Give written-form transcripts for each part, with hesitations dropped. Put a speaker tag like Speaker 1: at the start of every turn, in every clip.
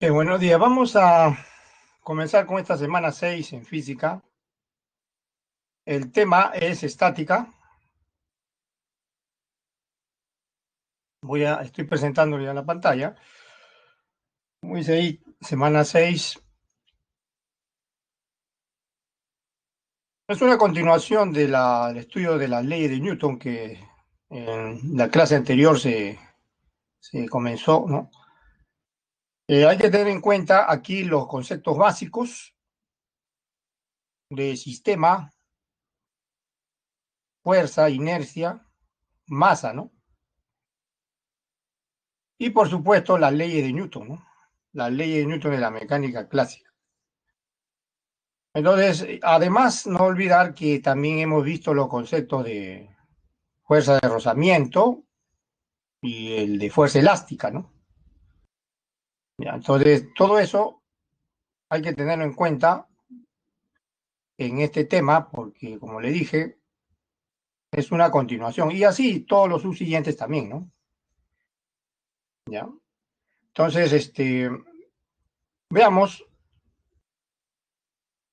Speaker 1: Buenos días. Vamos a comenzar con esta semana 6 en física. El tema es estática. Estoy presentándolo ya en la pantalla. Como dice ahí, semana 6. Es una continuación del estudio de las leyes de Newton que en la clase anterior se comenzó, ¿no? Hay que tener en cuenta aquí los conceptos básicos de sistema, fuerza, inercia, masa, ¿no? Y por supuesto las leyes de Newton, ¿no? Las leyes de Newton de la mecánica clásica. Entonces, además, no olvidar que también hemos visto los conceptos de fuerza de rozamiento y el de fuerza elástica, ¿no? Ya, entonces, todo eso hay que tenerlo en cuenta en este tema porque, como le dije, es una continuación. Y así todos los subsiguientes también, ¿no? ¿Ya? Entonces, veamos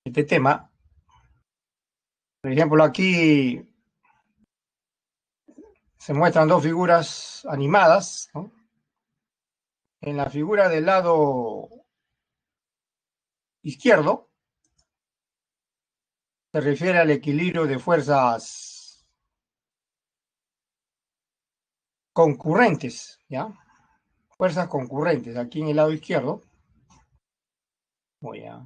Speaker 1: este tema. Por ejemplo, aquí se muestran dos figuras animadas, ¿no? En la figura del lado izquierdo se refiere al equilibrio de fuerzas concurrentes, ¿ya? Fuerzas concurrentes. Aquí en el lado izquierdo, voy a...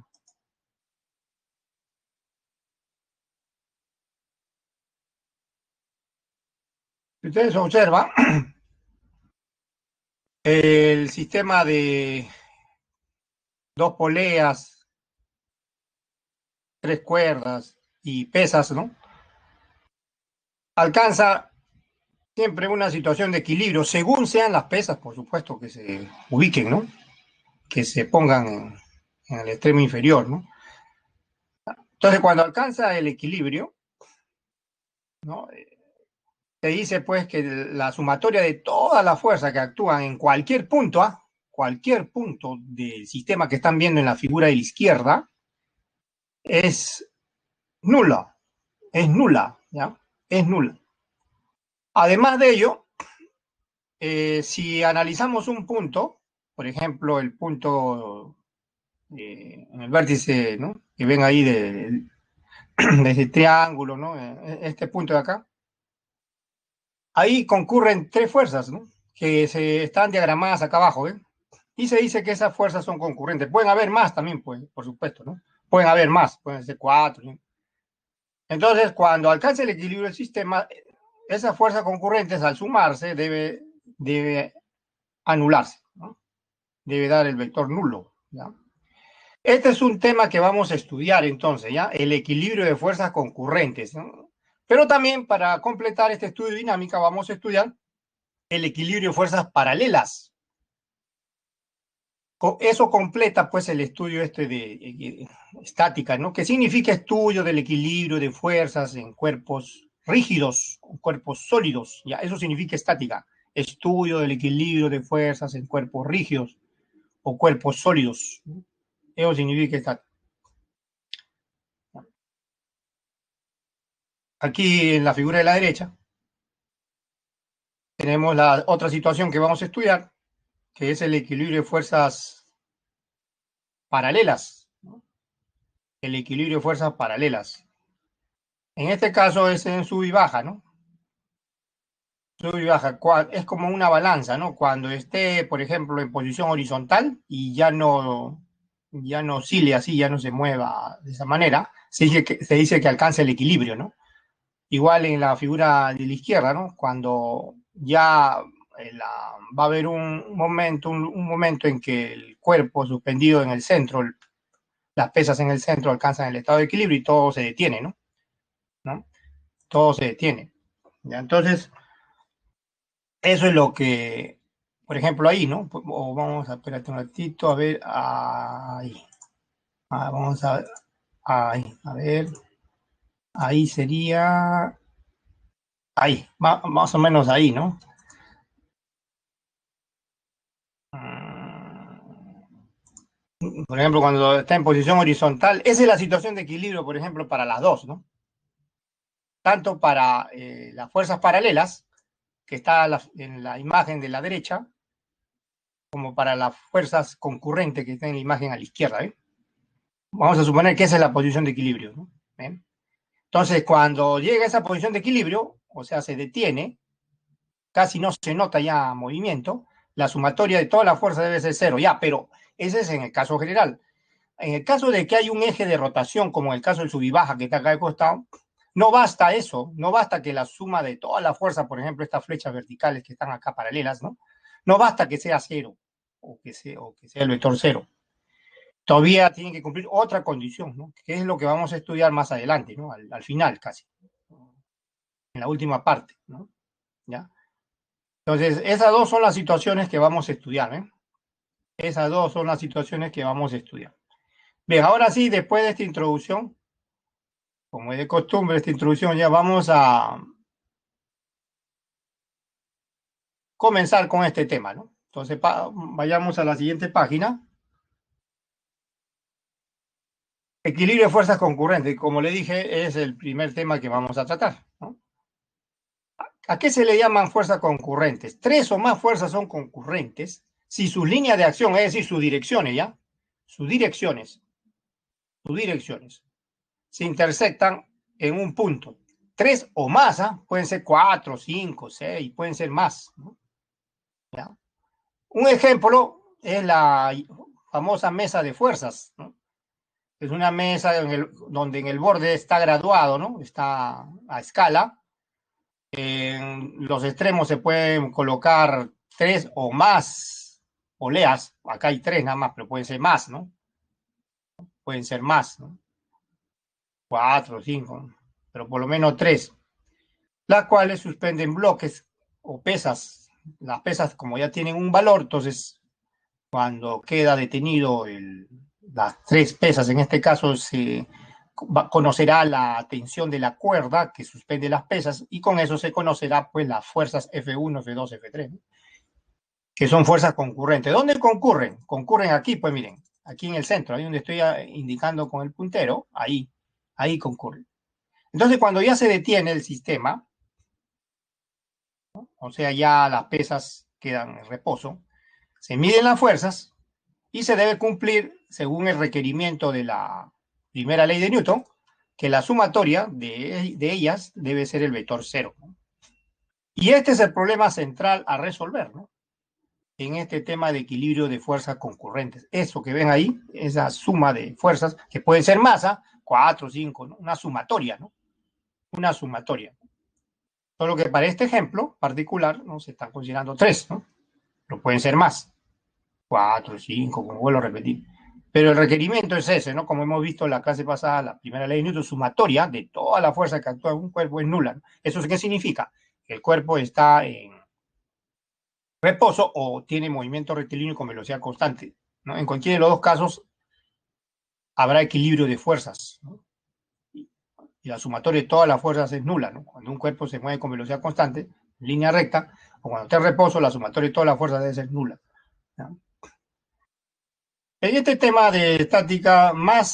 Speaker 1: Si ustedes observan, el sistema de dos poleas, tres cuerdas y pesas, ¿no? Alcanza siempre una situación de equilibrio, según sean las pesas, por supuesto, que se ubiquen, ¿no? Que se pongan en el extremo inferior, ¿no? Entonces, cuando alcanza el equilibrio, ¿no? Se dice pues que la sumatoria de todas las fuerzas que actúan en cualquier punto, ¿ah? Cualquier punto del sistema que están viendo en la figura de la izquierda, es nula, es nula, ¿ya? Es nula. Además de ello, si analizamos un punto, por ejemplo, el punto en el vértice, ¿no? Que ven ahí de ese triángulo, ¿no? Este punto de acá, ahí concurren tres fuerzas, ¿no? Que se están diagramadas acá abajo, ¿ven? Y se dice que esas fuerzas son concurrentes. Pueden haber más también, pues, por supuesto, ¿no? Pueden haber más, pueden ser cuatro, ¿no? Entonces, cuando alcance el equilibrio del sistema, esas fuerzas concurrentes al sumarse debe anularse, ¿no? Debe dar el vector nulo, ¿ya? Este es un tema que vamos a estudiar entonces, ¿ya? El equilibrio de fuerzas concurrentes, ¿no? Pero también para completar este estudio de dinámica vamos a estudiar el equilibrio de fuerzas paralelas. Eso completa pues el estudio de estática, ¿no? Que significa estudio del equilibrio de fuerzas en cuerpos rígidos, cuerpos sólidos, ya, eso significa estática. Estudio del equilibrio de fuerzas en cuerpos rígidos o cuerpos sólidos, ¿no? Eso significa estática. Aquí en la figura de la derecha tenemos la otra situación que vamos a estudiar, que es el equilibrio de fuerzas paralelas, ¿no? El equilibrio de fuerzas paralelas. En este caso es en sub y baja, ¿no? Sub y baja. Es como una balanza, ¿no? Cuando esté, por ejemplo, en posición horizontal y ya no oscile así, ya no se mueva de esa manera, se dice que alcanza el equilibrio, ¿no? Igual en la figura de la izquierda, ¿no? Cuando ya va a haber un momento en que el cuerpo suspendido en el centro, las pesas en el centro alcanzan el estado de equilibrio y todo se detiene, ¿no? ¿No? Todo se detiene. ¿Ya? Entonces, eso es lo que, por ejemplo, ahí, ¿no? O vamos a esperar un ratito, a ver, ahí. Vamos a ver, ahí, a ver, ahí sería, ahí, más o menos ahí, ¿no? Por ejemplo, cuando está en posición horizontal, esa es la situación de equilibrio, por ejemplo, para las dos, ¿no? Tanto para las fuerzas paralelas, que está en la imagen de la derecha, como para las fuerzas concurrentes que está en la imagen a la izquierda, ¿eh? Vamos a suponer que esa es la posición de equilibrio, ¿no? ¿Eh? Entonces, cuando llega a esa posición de equilibrio, o sea, se detiene, casi no se nota ya movimiento, la sumatoria de toda la fuerza debe ser cero, ya, pero ese es en el caso general. En el caso de que hay un eje de rotación, como en el caso del sub y baja que está acá al costado, no basta eso, no basta que la suma de toda la fuerza, por ejemplo, estas flechas verticales que están acá paralelas, ¿no? No basta que sea cero o que sea el vector cero. Todavía tienen que cumplir otra condición, ¿no? Que es lo que vamos a estudiar más adelante, ¿no? Al final casi, en la última parte, ¿no? ¿Ya? Entonces, esas dos son las situaciones que vamos a estudiar, ¿eh? Esas dos son las situaciones que vamos a estudiar. Bien, ahora sí, después de esta introducción, como es de costumbre, esta introducción ya vamos a comenzar con este tema, ¿no? Entonces, vayamos a la siguiente página. Equilibrio de fuerzas concurrentes. Como le dije, es el primer tema que vamos a tratar, ¿no? ¿A qué se le llaman fuerzas concurrentes? Tres o más fuerzas son concurrentes si sus líneas de acción, es decir, sus direcciones, ¿ya? Sus direcciones, se intersectan en un punto. Tres o más, ¿eh? Pueden ser cuatro, cinco, seis, pueden ser más, ¿no? ¿Ya? Un ejemplo es la famosa mesa de fuerzas, ¿no? Es una mesa donde en el borde está graduado, ¿no? Está a escala. En los extremos se pueden colocar tres o más poleas. Acá hay tres nada más, pero pueden ser más, ¿no? Pueden ser más, ¿no? Cuatro, cinco, pero por lo menos tres, las cuales suspenden bloques o pesas. Las pesas, como ya tienen un valor, entonces cuando queda detenido las tres pesas, en este caso se conocerá la tensión de la cuerda que suspende las pesas y con eso se conocerá pues las fuerzas F1, F2, F3, ¿no? Que son fuerzas concurrentes. ¿Dónde concurren? Concurren aquí, pues miren, aquí en el centro, ahí donde estoy indicando con el puntero, ahí concurren. Entonces, cuando ya se detiene el sistema, ¿no? O sea, ya las pesas quedan en reposo, se miden las fuerzas y se debe cumplir, según el requerimiento de la primera ley de Newton, que la sumatoria de ellas debe ser el vector cero, ¿no? Y este es el problema central a resolver, ¿no? En este tema de equilibrio de fuerzas concurrentes. Eso que ven ahí, esa suma de fuerzas, que puede ser masa, 4, 5, ¿no? Una sumatoria, ¿no? Una sumatoria. Solo que para este ejemplo particular, ¿no? Se están considerando 3, ¿no? Pero pueden ser más, 4, 5, como vuelvo a repetir. Pero el requerimiento es ese, ¿no? Como hemos visto en la clase pasada, la primera ley de Newton, sumatoria de toda la fuerza que actúa en un cuerpo es nula, ¿no? ¿Eso qué significa? Que el cuerpo está en reposo o tiene movimiento rectilíneo con velocidad constante, ¿no? En cualquiera de los dos casos habrá equilibrio de fuerzas, ¿no? Y la sumatoria de todas las fuerzas es nula, ¿no? Cuando un cuerpo se mueve con velocidad constante, en línea recta, o cuando está en reposo, la sumatoria de todas las fuerzas debe ser nula, ¿no? En este tema de estática, más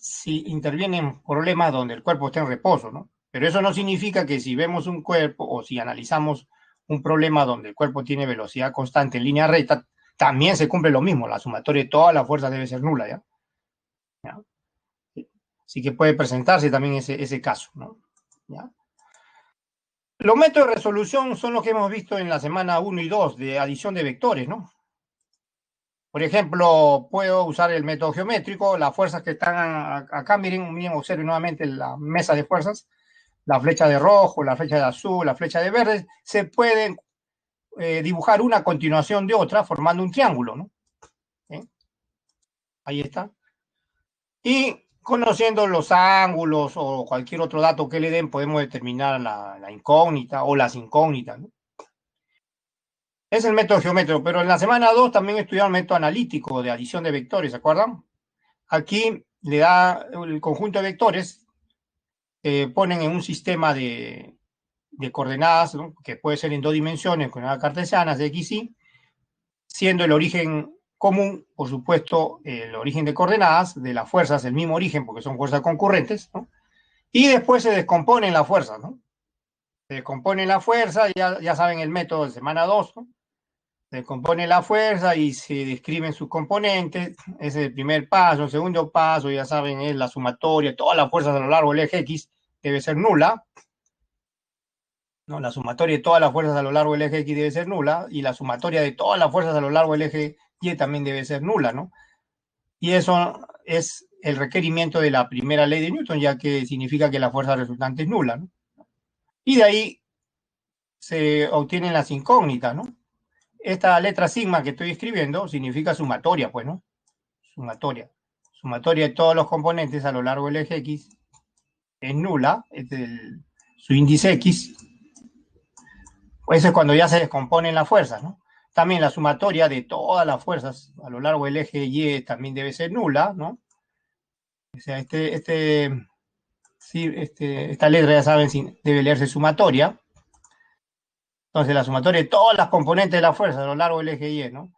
Speaker 1: si intervienen problemas donde el cuerpo está en reposo, ¿no? Pero eso no significa que si vemos un cuerpo o si analizamos un problema donde el cuerpo tiene velocidad constante en línea recta, también se cumple lo mismo, la sumatoria de todas las fuerzas debe ser nula, ¿ya? ¿Ya? Así que puede presentarse también ese caso, ¿no? ¿Ya? Los métodos de resolución son los que hemos visto en la semana 1 y 2 de adición de vectores, ¿no? Por ejemplo, puedo usar el método geométrico, las fuerzas que están acá, miren, observen nuevamente la mesa de fuerzas, la flecha de rojo, la flecha de azul, la flecha de verde, se pueden dibujar una a continuación de otra formando un triángulo, ¿no? ¿Eh? Ahí está. Y conociendo los ángulos o cualquier otro dato que le den, podemos determinar la incógnita o las incógnitas, ¿no? Es el método geométrico, pero en la semana 2 también estudiamos el método analítico de adición de vectores, ¿se acuerdan? Aquí le da el conjunto de vectores, ponen en un sistema de coordenadas, ¿no? Que puede ser en dos dimensiones, coordenadas cartesianas de x, y, siendo el origen común, por supuesto, el origen de coordenadas de las fuerzas, el mismo origen, porque son fuerzas concurrentes, ¿no? Y después se descomponen las fuerzas, ¿no? Se descompone la fuerza, ya saben el método de semana 2, ¿no? Se descompone la fuerza y se describen sus componentes. Ese es el primer paso. El segundo paso, ya saben, es la sumatoria. Todas las fuerzas a lo largo del eje X debe ser nula, ¿no? La sumatoria de todas las fuerzas a lo largo del eje X debe ser nula, y la sumatoria de todas las fuerzas a lo largo del eje Y también debe ser nula, ¿no? Y eso es el requerimiento de la primera ley de Newton, ya que significa que la fuerza resultante es nula, ¿no? Y de ahí se obtienen las incógnitas, ¿no? Esta letra sigma que estoy escribiendo significa sumatoria, pues, ¿no? Sumatoria. Sumatoria de todos los componentes a lo largo del eje X es nula, su índice X. Eso es cuando ya se descomponen las fuerzas, ¿no? También la sumatoria de todas las fuerzas a lo largo del eje Y también debe ser nula, ¿no? O sea, esta letra, ya saben, debe leerse sumatoria. Entonces, la sumatoria de todas las componentes de la fuerza a lo largo del eje Y, ¿no?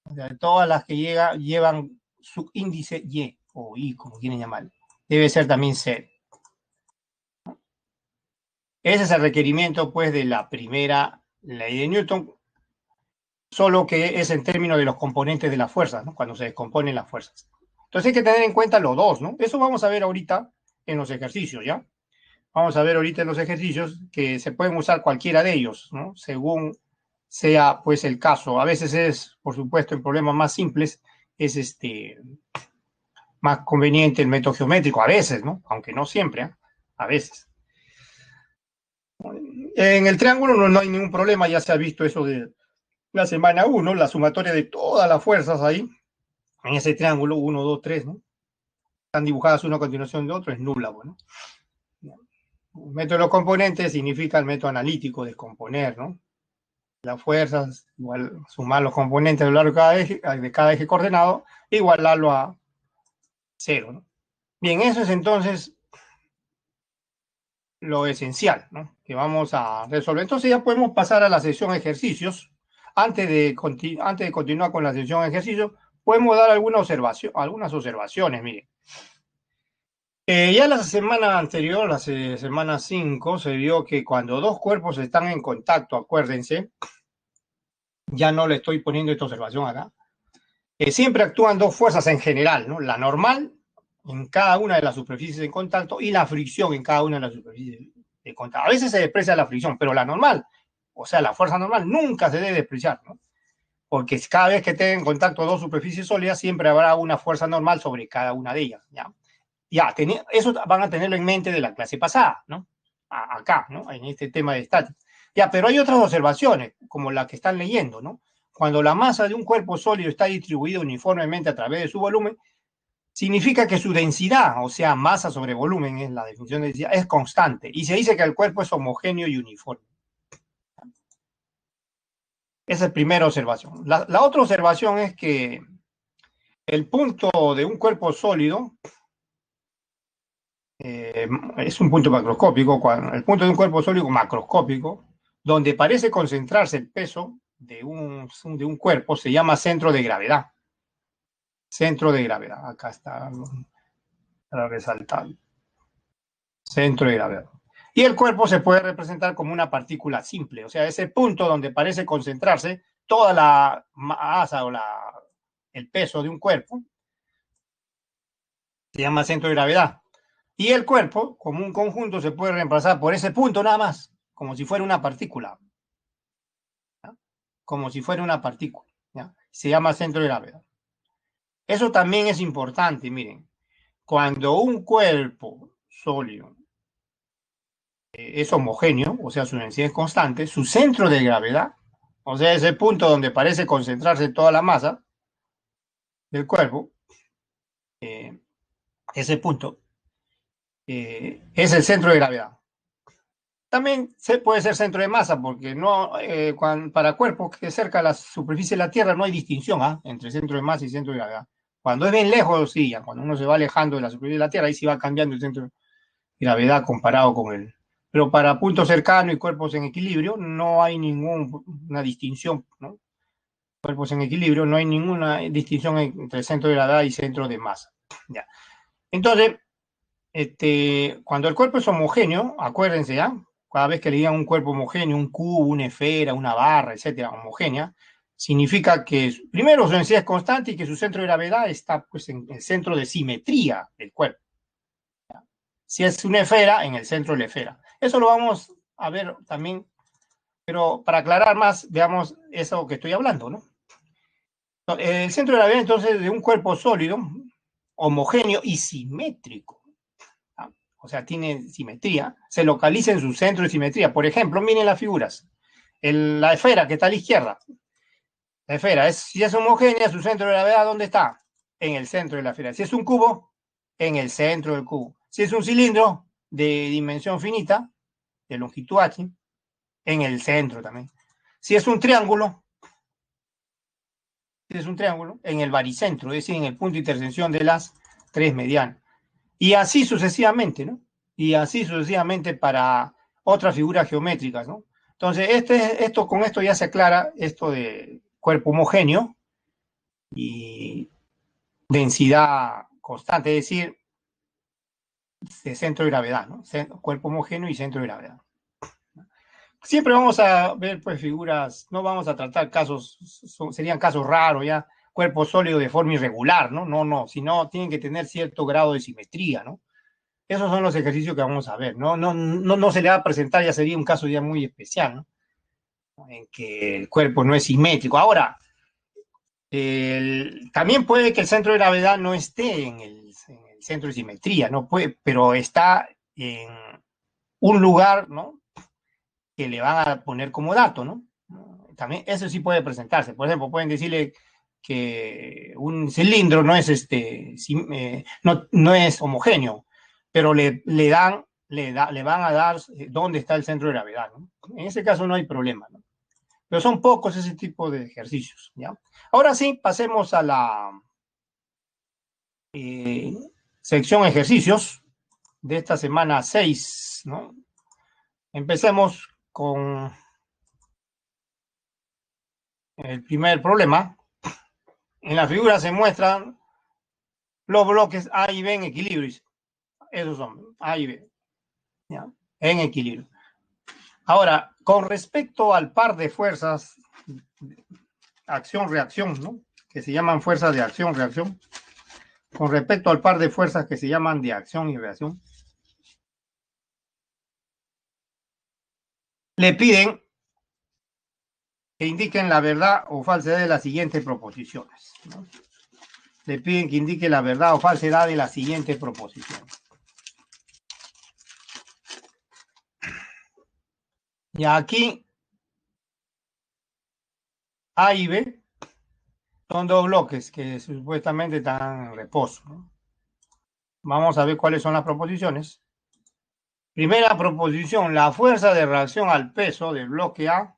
Speaker 1: O sea, todas las que llevan su índice Y, o I, como quieren llamarlo, debe ser también C. Ese es el requerimiento, pues, de la primera ley de Newton, solo que es en términos de los componentes de las fuerzas, ¿no? Cuando se descomponen las fuerzas. Entonces hay que tener en cuenta los dos, ¿no? Eso vamos a ver ahorita en los ejercicios, ¿ya? Vamos a ver ahorita en los ejercicios que se pueden usar cualquiera de ellos, ¿no? Según sea, pues, el caso. A veces es, por supuesto, en problemas más simples, es más conveniente el método geométrico, a veces, ¿no? Aunque no siempre, ¿eh? A veces. En el triángulo no hay ningún problema, ya se ha visto eso de la semana 1, la sumatoria de todas las fuerzas ahí, en ese triángulo, 1, 2, 3, ¿no? Están dibujadas una a continuación de otro, es nula, bueno. El método de los componentes significa el método analítico, descomponer, ¿no? Las fuerzas, igual sumar los componentes a lo largo de cada eje coordenado, e igualarlo a 0, ¿no? Bien, eso es entonces lo esencial, ¿no? Que vamos a resolver. Entonces ya podemos pasar a la sesión ejercicios. Antes de continuar con la sesión ejercicios, podemos dar algunas observaciones, miren. Ya la semana anterior, la semana 5, se vio que cuando dos cuerpos están en contacto, acuérdense, ya no le estoy poniendo esta observación acá, siempre actúan dos fuerzas en general, ¿no? La normal en cada una de las superficies en contacto y la fricción en cada una de las superficies de contacto. A veces se desprecia la fricción, pero la normal, o sea, la fuerza normal, nunca se debe despreciar, ¿no? Porque cada vez que tengan en contacto dos superficies sólidas, siempre habrá una fuerza normal sobre cada una de ellas, ¿ya? Eso van a tenerlo en mente de la clase pasada, ¿no? Acá, ¿no? En este tema de estática. Ya, pero hay otras observaciones, como la que están leyendo, ¿no? Cuando la masa de un cuerpo sólido está distribuida uniformemente a través de su volumen, significa que su densidad, o sea, masa sobre volumen, es la definición de densidad, es constante. Y se dice que el cuerpo es homogéneo y uniforme. Esa es la primera observación. La otra observación es que el punto de un cuerpo sólido es un punto macroscópico, el punto de un cuerpo sólido macroscópico, donde parece concentrarse el peso de un cuerpo, se llama centro de gravedad. Centro de gravedad, acá está para resaltar. Centro de gravedad. Y el cuerpo se puede representar como una partícula simple, o sea, ese punto donde parece concentrarse toda la masa o el peso de un cuerpo, se llama centro de gravedad. Y el cuerpo, como un conjunto, se puede reemplazar por ese punto nada más, como si fuera una partícula. ¿Ya? Como si fuera una partícula. ¿Ya? Se llama centro de gravedad. Eso también es importante, miren. Cuando un cuerpo sólido es homogéneo, o sea, su densidad es constante, su centro de gravedad, o sea, ese punto donde parece concentrarse toda la masa del cuerpo, ese punto es el centro de gravedad. También puede ser centro de masa, porque no, para cuerpos que cerca de la superficie de la Tierra no hay distinción entre centro de masa y centro de gravedad. Cuando es bien lejos, sí, ya, cuando uno se va alejando de la superficie de la Tierra, ahí sí va cambiando el centro de gravedad comparado con él. Pero para puntos cercanos y cuerpos en equilibrio no hay ninguna distinción, ¿no? cuerpos en equilibrio, no hay ninguna distinción entre centro de gravedad y centro de masa. ¿Ya? Entonces, cuando el cuerpo es homogéneo, acuérdense ya, cada vez que le digan un cuerpo homogéneo, un cubo, una esfera, una barra, etcétera, homogénea, significa que primero su densidad es constante y que su centro de gravedad está pues, en el centro de simetría del cuerpo. ¿Ya? Si es una esfera, en el centro de la esfera. Eso lo vamos a ver también, pero para aclarar más, veamos eso que estoy hablando, ¿no? El centro de gravedad, entonces, de un cuerpo sólido, homogéneo y simétrico, o sea, tiene simetría, se localiza en su centro de simetría. Por ejemplo, miren las figuras. La esfera que está a la izquierda, la esfera, si es homogénea, su centro de gravedad, ¿dónde está? En el centro de la esfera. Si es un cubo, en el centro del cubo. Si es un cilindro de dimensión finita, de longitud h, en el centro también. Si es un triángulo, en el baricentro, es decir, en el punto de intersección de las tres medianas. Y así sucesivamente, ¿no? Y así sucesivamente para otras figuras geométricas, ¿no? Entonces, con esto ya se aclara esto de cuerpo homogéneo y densidad constante, es decir, de centro de gravedad, ¿no? Cuerpo homogéneo y centro de gravedad. Siempre vamos a ver, pues, figuras, no vamos a tratar casos, serían casos raros ya, cuerpo sólido de forma irregular, ¿no? No, sino tienen que tener cierto grado de simetría, ¿no? Esos son los ejercicios que vamos a ver, ¿no? No se le va a presentar, ya sería un caso ya muy especial, ¿no? En que el cuerpo no es simétrico. Ahora, también puede que el centro de gravedad no esté en el centro de simetría, ¿no? Pero está en un lugar, ¿no? Que le van a poner como dato, ¿no? También eso sí puede presentarse. Por ejemplo, pueden decirle que un cilindro no es no es homogéneo, pero le van a dar dónde está el centro de gravedad, ¿no? En ese caso no hay problema, ¿no? Pero son pocos ese tipo de ejercicios, ¿ya? Ahora sí, pasemos a la sección ejercicios de esta semana 6, ¿no? Empecemos con el primer problema. En la figura se muestran los bloques A y B en equilibrio. Esos son A y B, ¿ya? En equilibrio. Ahora, con respecto al par de fuerzas, acción-reacción, ¿no? Que se llaman fuerzas de acción-reacción, con respecto al par de fuerzas que se llaman de acción y reacción, le piden que indiquen la verdad o falsedad de las siguientes proposiciones, ¿no? Le piden que indique la verdad o falsedad de las siguientes proposiciones. Y aquí A y B son dos bloques que supuestamente están en reposo, ¿no? Vamos a ver cuáles son las proposiciones. Primera proposición, la fuerza de reacción al peso del bloque A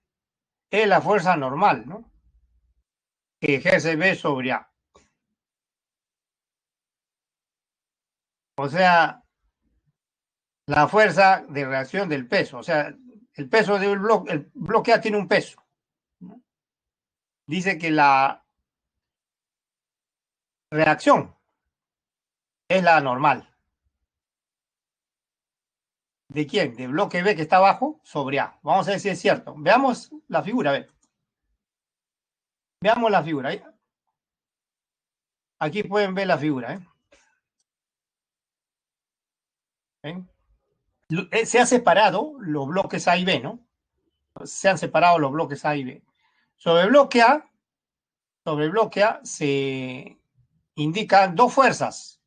Speaker 1: es la fuerza normal, ¿no? Que ejerce B sobre A. O sea, la fuerza de reacción del peso. O sea, el peso del bloque, el bloque A tiene un peso, ¿no? Dice que la reacción es la normal. ¿De quién? Del bloque B que está abajo sobre A. Vamos a ver si es cierto. Veamos la figura, a ver. Veamos la figura. Aquí pueden ver la figura, ¿eh? Se han separado los bloques A y B, ¿no? Se han separado los bloques A y B. Sobre el bloque A se indican dos fuerzas.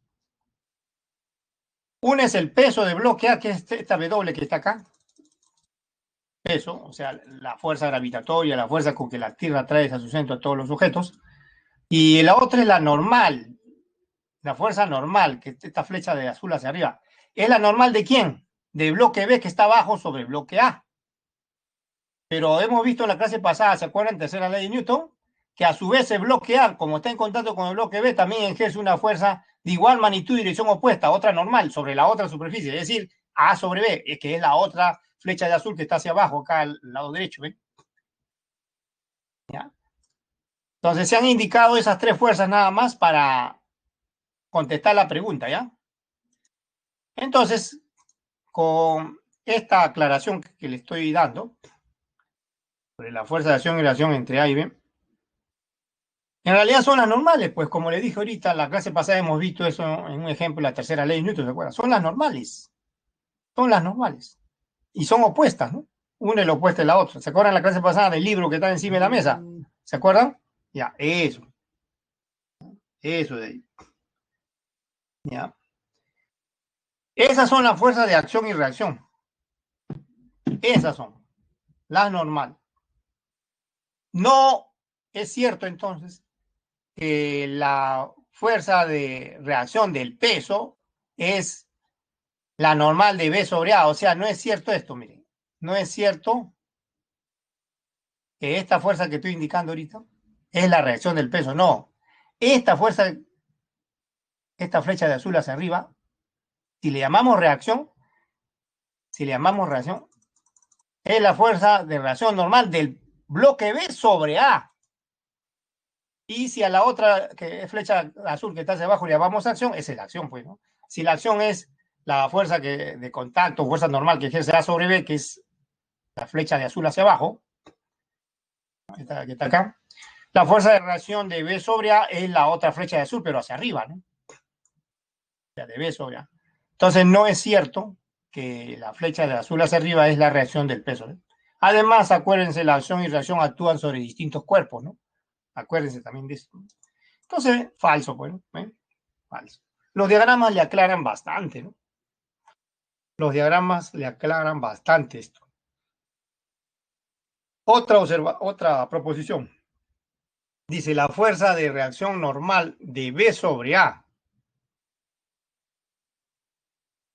Speaker 1: Una es el peso del bloque A, que es esta W que está acá. Peso, o sea, la fuerza gravitatoria, la fuerza con que la Tierra trae a su centro a todos los objetos. Y la otra es la normal, la fuerza normal, que es esta flecha de azul hacia arriba. ¿Es la normal de quién? Del bloque B que está abajo sobre el bloque A. Pero hemos visto en la clase pasada, ¿se acuerdan? Tercera ley de Newton, que a su vez el bloque A, como está en contacto con el bloque B, también ejerce una fuerza de igual magnitud y dirección opuesta, otra normal, sobre la otra superficie, es decir, A sobre B, que es la otra flecha de azul que está hacia abajo, acá al lado derecho, ¿ven? ¿Ya? Entonces, se han indicado esas tres fuerzas nada más para contestar la pregunta, ¿ya? Entonces, con esta aclaración que le estoy dando sobre la fuerza de acción y reacción entre A y B, en realidad son las normales, pues como le dije ahorita, la clase pasada hemos visto eso en un ejemplo, la tercera ley de Newton, ¿se acuerdan? Son las normales, y son opuestas, ¿no? Una es la opuesta de la otra. ¿Se acuerdan la clase pasada del libro que está encima de la mesa? ¿Se acuerdan? Ya, eso de ahí. Ya. Esas son las fuerzas de acción y reacción. Esas son las normales. No es cierto entonces que la fuerza de reacción del peso es la normal de B sobre A. O sea, no es cierto esto, miren. No es cierto que esta fuerza que estoy indicando ahorita es la reacción del peso. No. Esta fuerza, esta flecha de azul hacia arriba, si le llamamos reacción, es la fuerza de reacción normal del bloque B sobre A. Y si a la otra, que es flecha azul que está hacia abajo, le llamamos acción, esa es la acción, pues, ¿no? Si la acción es la fuerza de contacto, fuerza normal que ejerce A sobre B, que es la flecha de azul hacia abajo, que está acá, la fuerza de reacción de B sobre A es la otra flecha de azul, pero hacia arriba, ¿no? O sea, de B sobre A. Entonces, no es cierto que la flecha de azul hacia arriba es la reacción del peso, ¿no? Además, acuérdense, la acción y reacción actúan sobre distintos cuerpos, ¿no? Acuérdense también de eso. Entonces, falso, bueno, ¿eh? Falso. Los diagramas le aclaran bastante, ¿no? Los diagramas le aclaran bastante esto. Otra proposición. Dice la fuerza de reacción normal de B sobre A.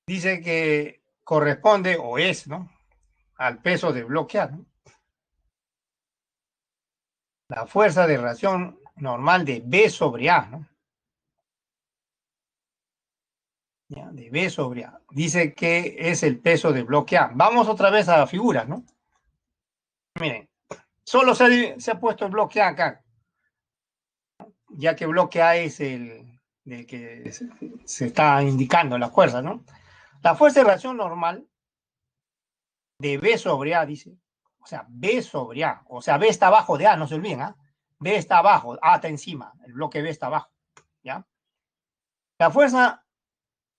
Speaker 1: Dice que corresponde o es, ¿no? Al peso de bloque A, ¿no? La fuerza de reacción normal de B sobre A, ¿no? Ya, de B sobre A. Dice que es el peso de bloque A. Vamos otra vez a la figura, ¿no? Miren, solo se ha puesto el bloque A acá, ya que bloque A es el que se está indicando la fuerza, ¿no? La fuerza de reacción normal de B sobre A, dice, o sea, B sobre A, o sea, B está abajo de A, no se olviden, ¿ah? B está abajo, A está encima, el bloque B está abajo, ¿ya? La fuerza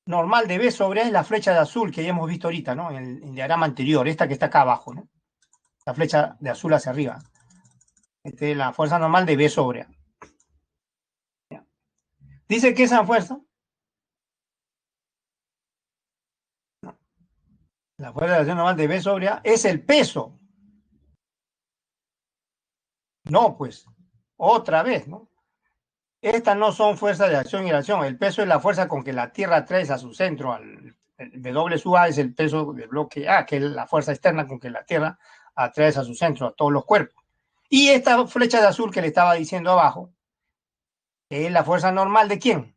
Speaker 1: normal de B sobre A es la flecha de azul que ya hemos visto ahorita, ¿no? En el diagrama anterior, esta que está acá abajo, ¿no? La flecha de azul hacia arriba. Esta es la fuerza normal de B sobre A. ¿Ya? Dice que esa fuerza, la fuerza de reacción normal de B sobre A, es el peso. No, pues, otra vez, ¿no? Estas no son fuerzas de acción y reacción. El peso es la fuerza con que la Tierra atrae a su centro. El W sub A es el peso del bloque A, que es la fuerza externa con que la Tierra atrae a su centro, a todos los cuerpos. Y esta flecha de azul que le estaba diciendo abajo, es la fuerza normal de quién,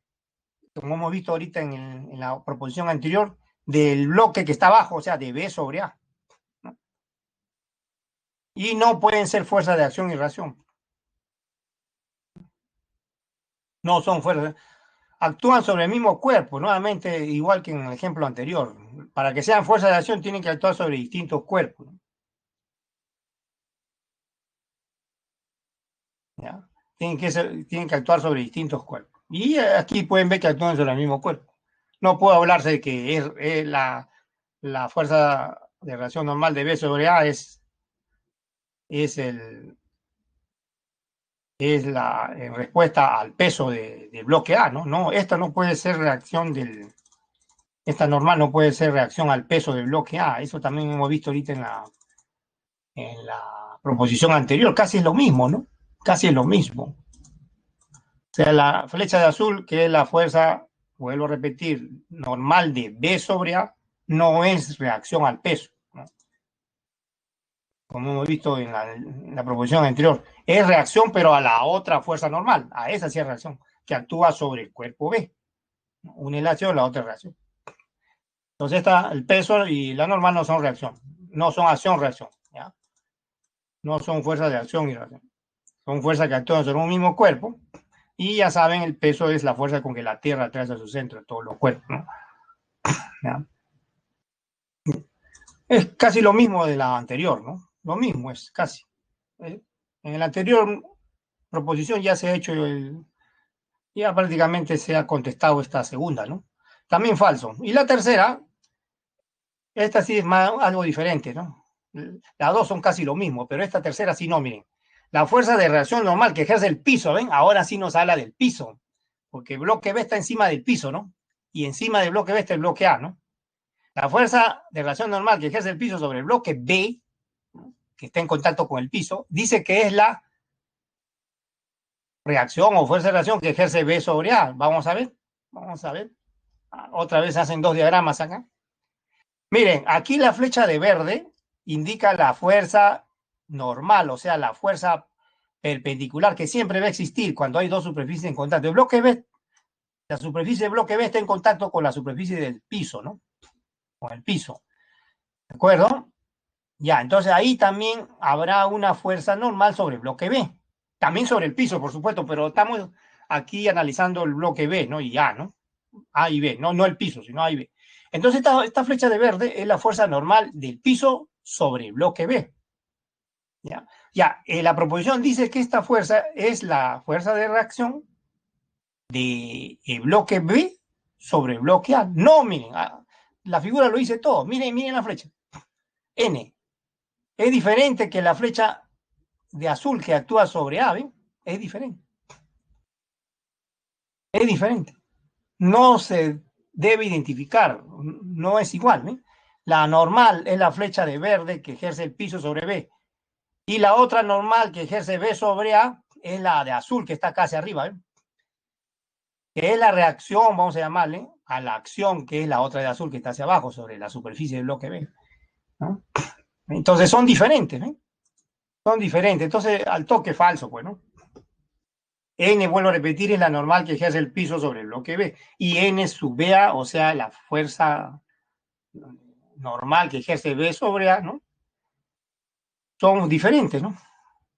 Speaker 1: como hemos visto ahorita en la proposición anterior, del bloque que está abajo, o sea, de B sobre A, ¿no? Y no pueden ser fuerzas de acción y reacción. No son fuerzas. Actúan sobre el mismo cuerpo, nuevamente igual que en el ejemplo anterior. Para que sean fuerzas de acción tienen que actuar sobre distintos cuerpos, ¿ya? Tienen que actuar sobre distintos cuerpos. Y aquí pueden ver que actúan sobre el mismo cuerpo. No puede hablarse de que es la fuerza de reacción normal de B sobre A es, el, es la en respuesta al peso del bloque A, ¿no? No, esta no puede ser reacción esta normal no puede ser reacción al peso del bloque A. Eso también hemos visto ahorita en la proposición anterior, casi es lo mismo, ¿no? Casi es lo mismo. O sea, la flecha de azul, que es la fuerza, vuelvo a repetir, normal de B sobre A, no es reacción al peso, ¿no? Como hemos visto en la proposición anterior. Es reacción, pero a la otra fuerza normal, a esa sí es reacción, que actúa sobre el cuerpo B. Una es la acción, la otra es reacción. Entonces, el peso y la normal no son reacción, no son acción-reacción, ¿ya? No son fuerzas de acción y reacción. Son fuerzas que actúan sobre un mismo cuerpo. Y ya saben, el peso es la fuerza con que la Tierra atrae a su centro todos los cuerpos, ¿no? ¿Ya? Es casi lo mismo de la anterior, ¿no? Lo mismo es casi. En la anterior proposición ya se ha hecho ya prácticamente se ha contestado esta segunda, ¿no? También falso. Y la tercera, esta sí es más, algo diferente, ¿no? Las dos son casi lo mismo, pero esta tercera sí no, miren. La fuerza de reacción normal que ejerce el piso, ¿ven? Ahora sí nos habla del piso, porque el bloque B está encima del piso, ¿no? Y encima del bloque B está el bloque A, ¿no? La fuerza de reacción normal que ejerce el piso sobre el bloque B, ¿no? Que está en contacto con el piso, dice que es la reacción o fuerza de reacción que ejerce B sobre A. Vamos a ver, vamos a ver. Otra vez hacen dos diagramas acá. Miren, aquí la flecha de verde indica la fuerza normal, o sea, la fuerza perpendicular que siempre va a existir cuando hay dos superficies en contacto. El bloque B, la superficie del bloque B está en contacto con la superficie del piso, ¿no? Con el piso. ¿De acuerdo? Ya, entonces ahí también habrá una fuerza normal sobre el bloque B. También sobre el piso, por supuesto, pero estamos aquí analizando el bloque B, ¿no? Y A, ¿no? A y B, no el piso, sino A y B. Entonces esta flecha de verde es la fuerza normal del piso sobre el bloque B. Ya, la proposición dice que esta fuerza es la fuerza de reacción del bloque B sobre el bloque A. No, miren, la figura lo dice todo. Miren la flecha. N. Es diferente que la flecha de azul que actúa sobre A, ¿ven? Es diferente. Es diferente. No se debe identificar, no es igual, ¿ven? La normal es la flecha de verde que ejerce el piso sobre B. Y la otra normal que ejerce B sobre A es la de azul que está casi arriba, ¿ven? Que es la reacción, vamos a llamarle, a la acción que es la otra de azul que está hacia abajo sobre la superficie del bloque B, ¿no? Entonces son diferentes, ¿ven? Son diferentes. Entonces al toque falso, pues, ¿no? N, vuelvo a repetir, es la normal que ejerce el piso sobre el bloque B. Y N sub A, o sea, la fuerza normal que ejerce B sobre A, ¿no? Son diferentes, ¿no?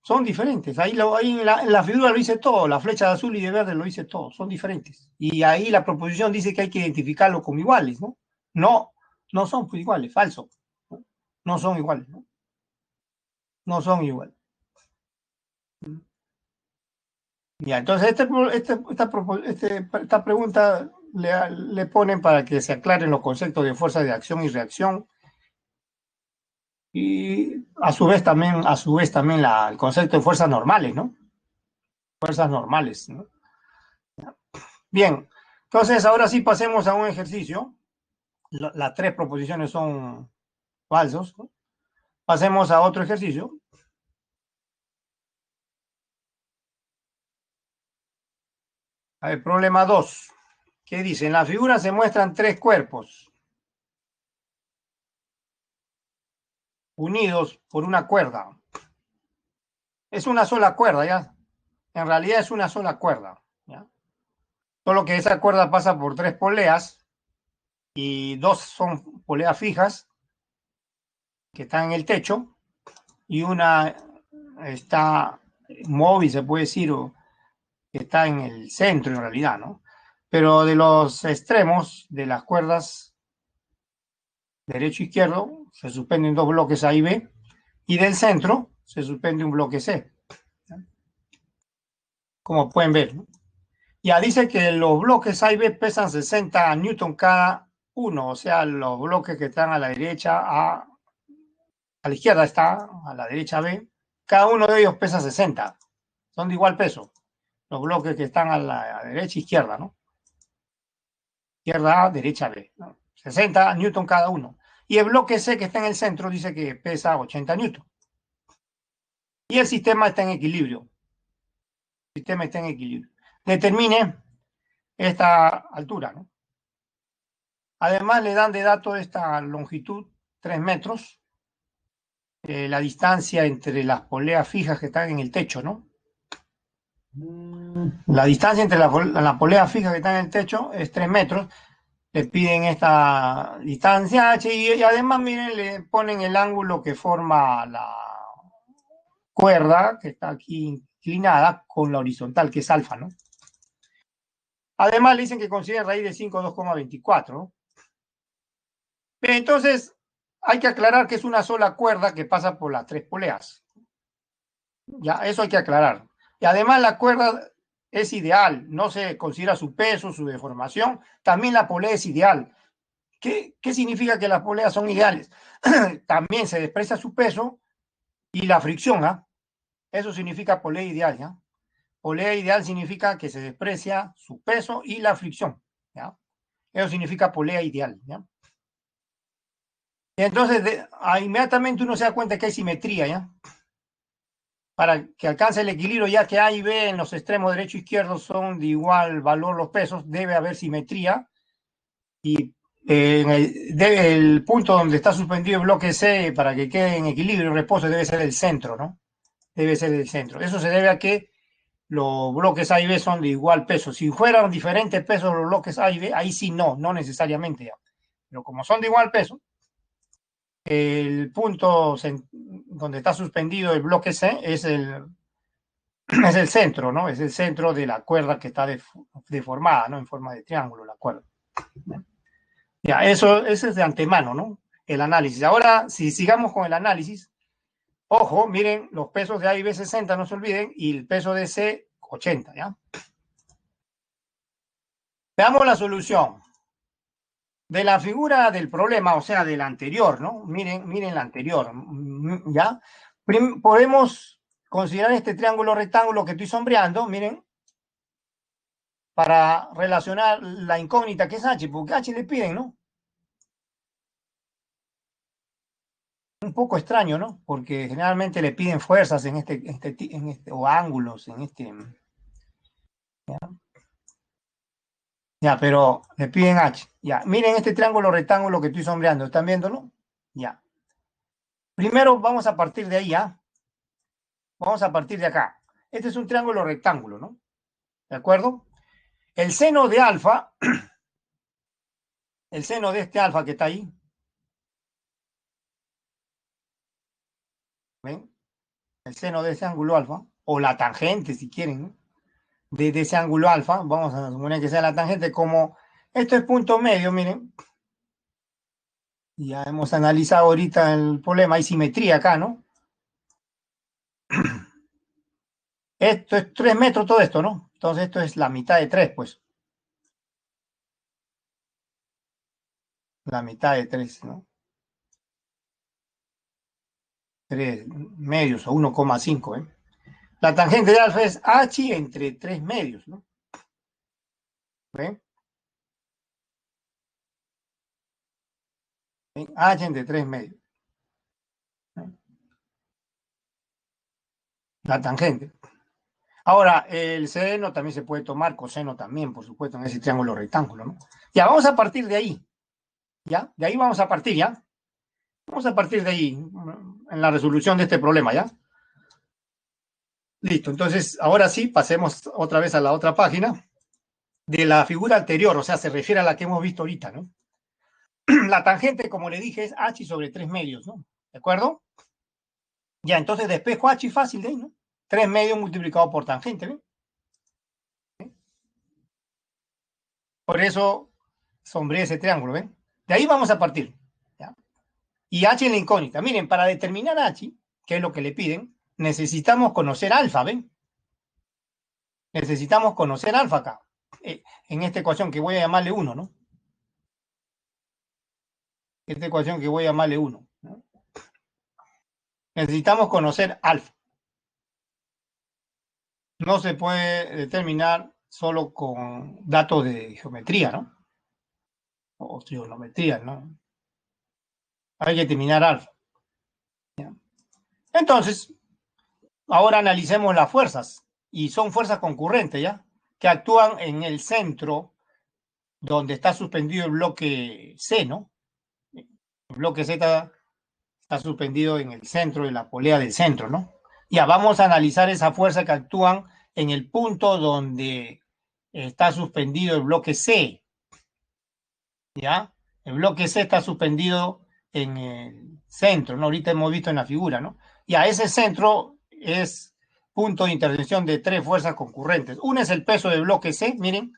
Speaker 1: Son diferentes. Ahí en la figura lo dice todo, la flecha de azul y de verde lo dice todo, son diferentes. Y ahí la proposición dice que hay que identificarlo como iguales, ¿no? No, no son iguales, falso. No, no son iguales, ¿no? No son iguales. Ya, entonces esta pregunta le ponen para que se aclaren los conceptos de fuerza de acción y reacción y a su vez también el concepto de fuerzas normales, ¿no? Fuerzas normales, ¿no? Bien, entonces ahora sí pasemos a un ejercicio. Las tres proposiciones son falsos, ¿no? Pasemos a otro ejercicio. A ver, problema 2. ¿Qué dice? En la figura se muestran tres cuerpos unidos por una cuerda. Es una sola cuerda, ¿ya? En realidad es una sola cuerda, ¿ya? Solo que esa cuerda pasa por tres poleas y dos son poleas fijas que están en el techo y una está móvil, se puede decir, o que está en el centro en realidad, ¿no? Pero de los extremos de las cuerdas derecho e izquierdo se suspenden dos bloques A y B y del centro se suspende un bloque C, como pueden ver, ¿no? Ya dice que los bloques A y B pesan 60 newton cada uno, o sea, los bloques que están a la derecha a la izquierda está, a la derecha B, cada uno de ellos pesa 60, son de igual peso, los bloques que están a la derecha e izquierda, ¿no? Izquierda A, derecha B, ¿no? 60 newton cada uno. Y el bloque C que está en el centro dice que pesa 80 newton. Y el sistema está en equilibrio. El sistema está en equilibrio. Determine esta altura, ¿no? Además le dan de dato esta longitud, 3 metros, la distancia entre las poleas fijas que están en el techo, ¿no? La distancia entre la polea fija que está en el techo es 3 metros. Le piden esta distancia H y además, miren, le ponen el ángulo que forma la cuerda que está aquí inclinada con la horizontal, que es alfa, ¿no? Además, le dicen que considera raíz de 5, 2,24, ¿no? Bien, entonces, hay que aclarar que es una sola cuerda que pasa por las tres poleas. Ya, eso hay que aclarar. Y además, la cuerda es ideal, no se considera su peso, su deformación. También la polea es ideal. ¿Qué significa que las poleas son ideales? También se desprecia su peso y la fricción, ¿ah? Eso significa polea ideal, ¿ya? Polea ideal significa que se desprecia su peso y la fricción, ¿ya? Eso significa polea ideal, ¿ya? Y entonces, inmediatamente uno se da cuenta que hay simetría, ¿ya? Para que alcance el equilibrio, ya que A y B en los extremos derecho e izquierdo son de igual valor los pesos, debe haber simetría y el punto donde está suspendido el bloque C para que quede en equilibrio y reposo debe ser el centro, ¿no? Debe ser el centro. Eso se debe a que los bloques A y B son de igual peso. Si fueran diferentes pesos los bloques A y B, ahí sí no necesariamente ya. Pero como son de igual peso, el punto donde está suspendido el bloque C es el centro, ¿no? Es el centro de la cuerda que está deformada, ¿no? En forma de triángulo la cuerda. Ya, eso es de antemano, ¿no? El análisis. Ahora, si sigamos con el análisis, ojo, miren, los pesos de A y B 60, no se olviden, y el peso de C 80, ¿ya? Veamos la solución. De la figura del problema, o sea, de la anterior, ¿no? Miren la anterior, ¿ya? Podemos considerar este triángulo rectángulo que estoy sombreando, miren, para relacionar la incógnita que es H, porque H le piden, ¿no? Un poco extraño, ¿no? Porque generalmente le piden fuerzas en o ángulos en este. ¿Ya? Ya, pero le piden H. Ya, miren este triángulo rectángulo que estoy sombreando, ¿están viéndolo? Ya. Primero vamos a partir de ahí, ¿ya? Vamos a partir de acá. Este es un triángulo rectángulo, ¿no? ¿De acuerdo? El seno de alfa, el seno de este alfa que está ahí, ¿ven? El seno de ese ángulo alfa, o la tangente si quieren, ¿no? De ese ángulo alfa, vamos a suponer que sea la tangente, como esto es punto medio, miren, ya hemos analizado ahorita el problema, hay simetría acá, ¿no? Esto es 3 metros todo esto, ¿no? Entonces esto es la mitad de 3, pues. La mitad de 3, ¿no? 3 medios o 1,5, ¿eh? La tangente de alfa es h entre 3 medios, ¿no? ¿Ven? H entre 3 medios. La tangente. Ahora, el seno también se puede tomar, coseno también, por supuesto, en ese triángulo rectángulo, ¿no? Ya, vamos a partir de ahí. ¿Ya? De ahí vamos a partir, ¿ya? Vamos a partir de ahí, en la resolución de este problema, ¿ya? Listo, entonces, ahora sí, pasemos otra vez a la otra página de la figura anterior, o sea, se refiere a la que hemos visto ahorita, ¿no? La tangente, como le dije, es h sobre 3 medios, ¿no? ¿De acuerdo? Ya, entonces despejo h fácil de ahí, ¿no? 3 medios multiplicado por tangente, ¿ven? Por eso sombreé ese triángulo, ¿ven? De ahí vamos a partir, ¿ya? Y h en la incógnita. Miren, para determinar h, que es lo que le piden, necesitamos conocer alfa, ¿ven? Necesitamos conocer alfa acá, en esta ecuación que voy a llamarle 1, ¿no? Esta ecuación que voy a llamarle 1, ¿no? Necesitamos conocer alfa. No se puede determinar solo con datos de geometría, ¿no? O trigonometría, ¿no? Hay que determinar alfa. ¿Ya? Entonces, ahora analicemos las fuerzas, y son fuerzas concurrentes, ¿ya? Que actúan en el centro donde está suspendido el bloque C, ¿no? El bloque Z está suspendido en el centro de la polea del centro, ¿no? Ya, vamos a analizar esa fuerza que actúan en el punto donde está suspendido el bloque C, ¿ya? El bloque C está suspendido en el centro, ¿no? Ahorita hemos visto en la figura, ¿no? Ya, ese centro es punto de intersección de tres fuerzas concurrentes. Una es el peso del bloque C, miren,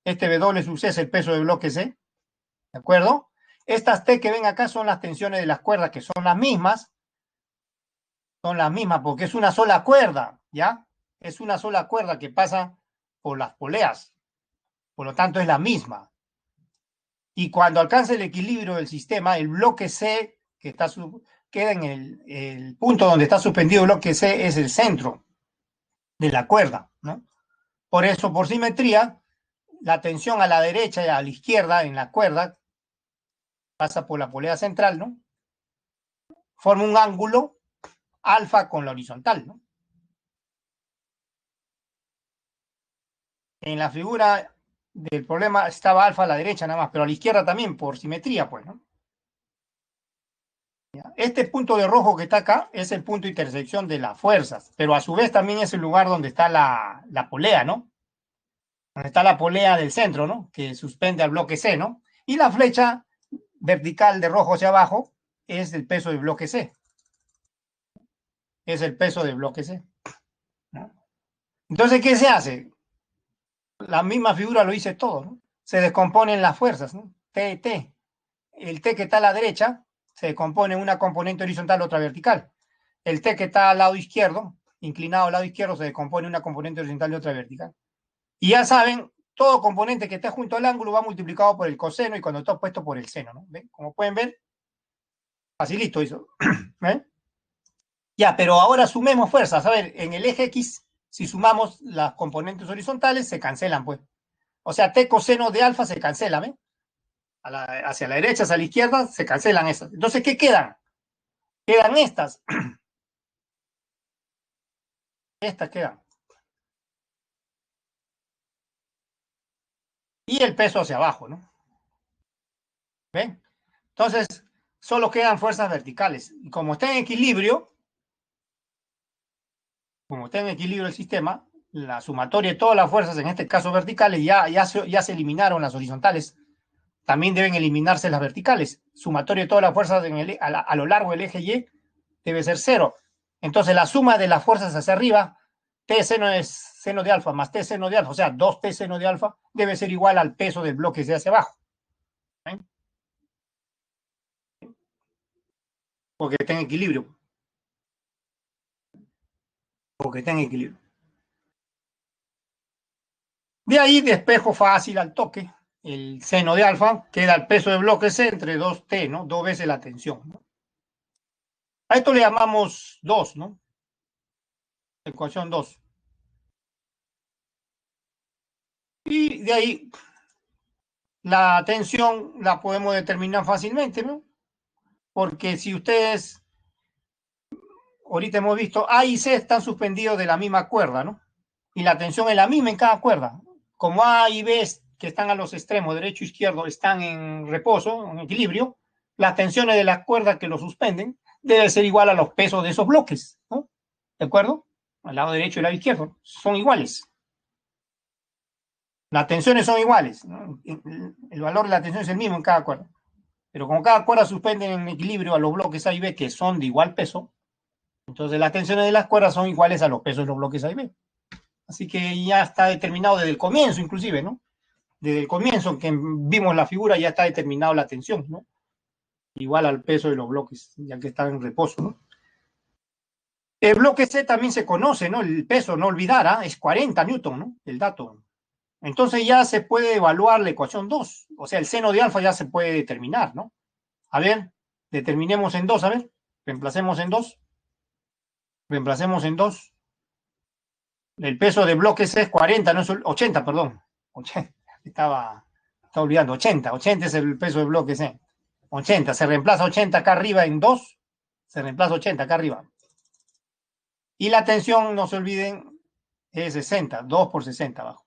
Speaker 1: este W sub C es el peso del bloque C, ¿de acuerdo? Estas T que ven acá son las tensiones de las cuerdas, que son las mismas porque es una sola cuerda, ¿ya? Es una sola cuerda que pasa por las poleas, por lo tanto es la misma. Y cuando alcanza el equilibrio del sistema, el bloque C, que está queda en el punto donde está suspendido el bloque C, es el centro de la cuerda, ¿no? Por eso, por simetría, la tensión a la derecha y a la izquierda en la cuerda pasa por la polea central, ¿no? Forma un ángulo alfa con la horizontal, ¿no? En la figura del problema estaba alfa a la derecha nada más, pero a la izquierda también, por simetría, pues, ¿no? Este punto de rojo que está acá es el punto de intersección de las fuerzas, pero a su vez también es el lugar donde está la polea, ¿no? Donde está la polea del centro, ¿no? Que suspende al bloque C, ¿no? Y la flecha vertical de rojo hacia abajo es el peso del bloque C. Es el peso del bloque C, ¿no? Entonces, ¿qué se hace? La misma figura lo dice todo, ¿no? Se descomponen las fuerzas, ¿no? T, T. El T que está a la derecha se descompone en una componente horizontal, otra vertical. El T que está al lado izquierdo, inclinado al lado izquierdo, se descompone en una componente horizontal y otra vertical. Y ya saben, todo componente que esté junto al ángulo va multiplicado por el coseno y cuando está opuesto por el seno, ¿no? ¿Ven? Como pueden ver, facilito eso. ¿Ven? Ya, pero ahora sumemos fuerzas. A ver, en el eje X, si sumamos las componentes horizontales, se cancelan, pues. O sea, T coseno de alfa se cancela, ¿ven? Hacia la derecha, hacia la izquierda, se cancelan esas. Entonces, ¿qué quedan? Quedan estas. Estas quedan. Y el peso hacia abajo, ¿no? ¿Ven? Entonces, solo quedan fuerzas verticales. Y como está en equilibrio el sistema, la sumatoria de todas las fuerzas, en este caso verticales, ya se eliminaron las horizontales. También deben eliminarse las verticales. Sumatoria de todas las fuerzas a lo largo del eje Y debe ser 0. Entonces, la suma de las fuerzas hacia arriba, T seno es seno de alfa más T seno de alfa, o sea, 2T seno de alfa, debe ser igual al peso del bloque de hacia abajo. ¿Ven? Porque está en equilibrio. Porque está en equilibrio. De ahí despejo fácil al toque. El seno de alfa queda el peso del bloque C entre 2T, ¿no? 2 veces la tensión, ¿no? A esto le llamamos 2, ¿no? Ecuación 2. Y de ahí la tensión la podemos determinar fácilmente, ¿no? Porque si ustedes, ahorita hemos visto, A y C están suspendidos de la misma cuerda, ¿no? Y la tensión es la misma en cada cuerda. Como A y B, que están a los extremos, derecho e izquierdo, están en reposo, en equilibrio, las tensiones de las cuerdas que lo suspenden deben ser igual a los pesos de esos bloques, ¿no? ¿De acuerdo? Al lado derecho y al lado izquierdo. Son iguales. Las tensiones son iguales, ¿no? El valor de la tensión es el mismo en cada cuerda. Pero como cada cuerda suspende en equilibrio a los bloques A y B, que son de igual peso, entonces las tensiones de las cuerdas son iguales a los pesos de los bloques A y B. Así que ya está determinado desde el comienzo, inclusive, ¿no? Desde el comienzo que vimos la figura ya está determinado la tensión, ¿no? Igual al peso de los bloques, ya que están en reposo, ¿no? El bloque C también se conoce, ¿no? El peso, no olvidar, es 40 newton, ¿no? El dato. Entonces ya se puede evaluar la ecuación 2, o sea, el seno de alfa ya se puede determinar, ¿no? A ver, determinemos en 2, a ver, reemplacemos en 2. Reemplacemos en 2. El peso de bloque C es 40, no es 80, perdón. 80, estaba olvidando, 80 es el peso de bloque C. 80, se reemplaza 80 acá arriba en 2, se reemplaza 80 acá arriba. Y la tensión, no se olviden, es 60, 2 por 60 abajo.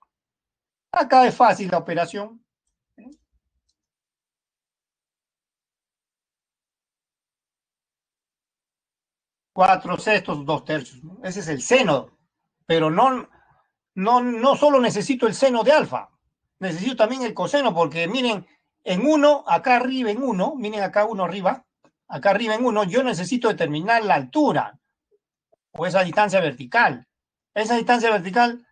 Speaker 1: Acá es fácil la operación. 4/6, 2/3. ¿No? Ese es el seno. Pero no solo necesito el seno de alfa, necesito también el coseno, porque miren, en 1, acá arriba en 1, miren acá 1 arriba, acá arriba en 1, yo necesito determinar la altura o esa distancia vertical. Esa distancia vertical,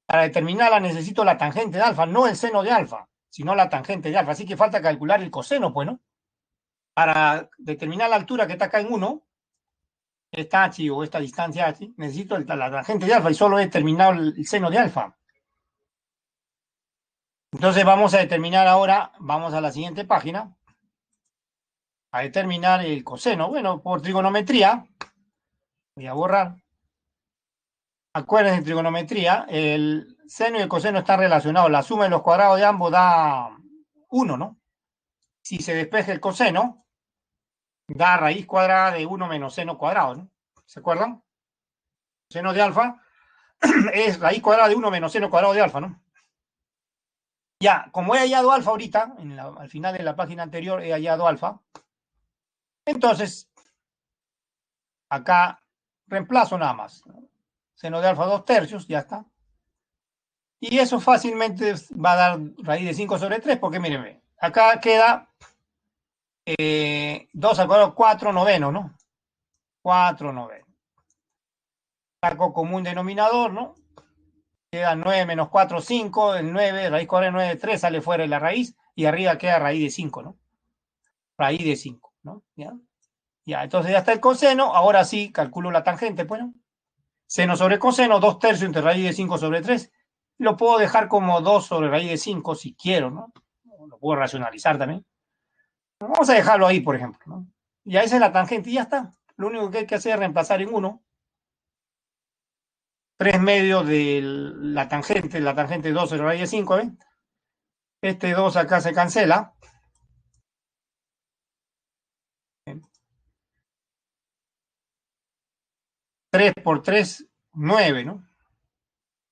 Speaker 1: para determinarla necesito la tangente de alfa, no el seno de alfa, sino la tangente de alfa. Así que falta calcular el coseno, pues, ¿no? Para determinar la altura que está acá en 1, esta h o esta distancia h, necesito la tangente de alfa y solo he determinado el seno de alfa. Entonces vamos a determinar ahora, vamos a la siguiente página, a determinar el coseno. Bueno, por trigonometría, voy a borrar. Acuérdense de trigonometría, el seno y el coseno están relacionados. La suma de los cuadrados de ambos da 1, ¿no? Si se despeja el coseno, da raíz cuadrada de 1 menos seno cuadrado, ¿no? ¿Se acuerdan? Seno de alfa es raíz cuadrada de 1 menos seno cuadrado de alfa, ¿no? Ya, como he hallado alfa ahorita, al final de la página anterior he hallado alfa, entonces acá reemplazo nada más. Seno de alfa 2/3, ya está. Y eso fácilmente va a dar raíz de 5 sobre 3, porque miren, acá queda 2 al cuadrado, 4 novenos, ¿no? 4 novenos. Saco común denominador, ¿no? Queda 9 menos 4, 5. El 9, raíz cuadrada de 9, 3, sale fuera de la raíz. Y arriba queda raíz de 5, ¿no? Raíz de 5, ¿no? ¿Ya? Ya, entonces ya está el coseno. Ahora sí, calculo la tangente, pues, ¿no? Seno sobre coseno, 2/3 entre raíz de 5 sobre 3. Lo puedo dejar como 2 sobre raíz de 5 si quiero, ¿no? Lo puedo racionalizar también. Vamos a dejarlo ahí, por ejemplo, ¿no? Ya esa es la tangente y ya está. Lo único que hay que hacer es reemplazar en 1. 3 medios de la tangente 2 sobre raíz de 5, ¿ven? Este 2 acá se cancela. 3 por 3, 9, ¿no?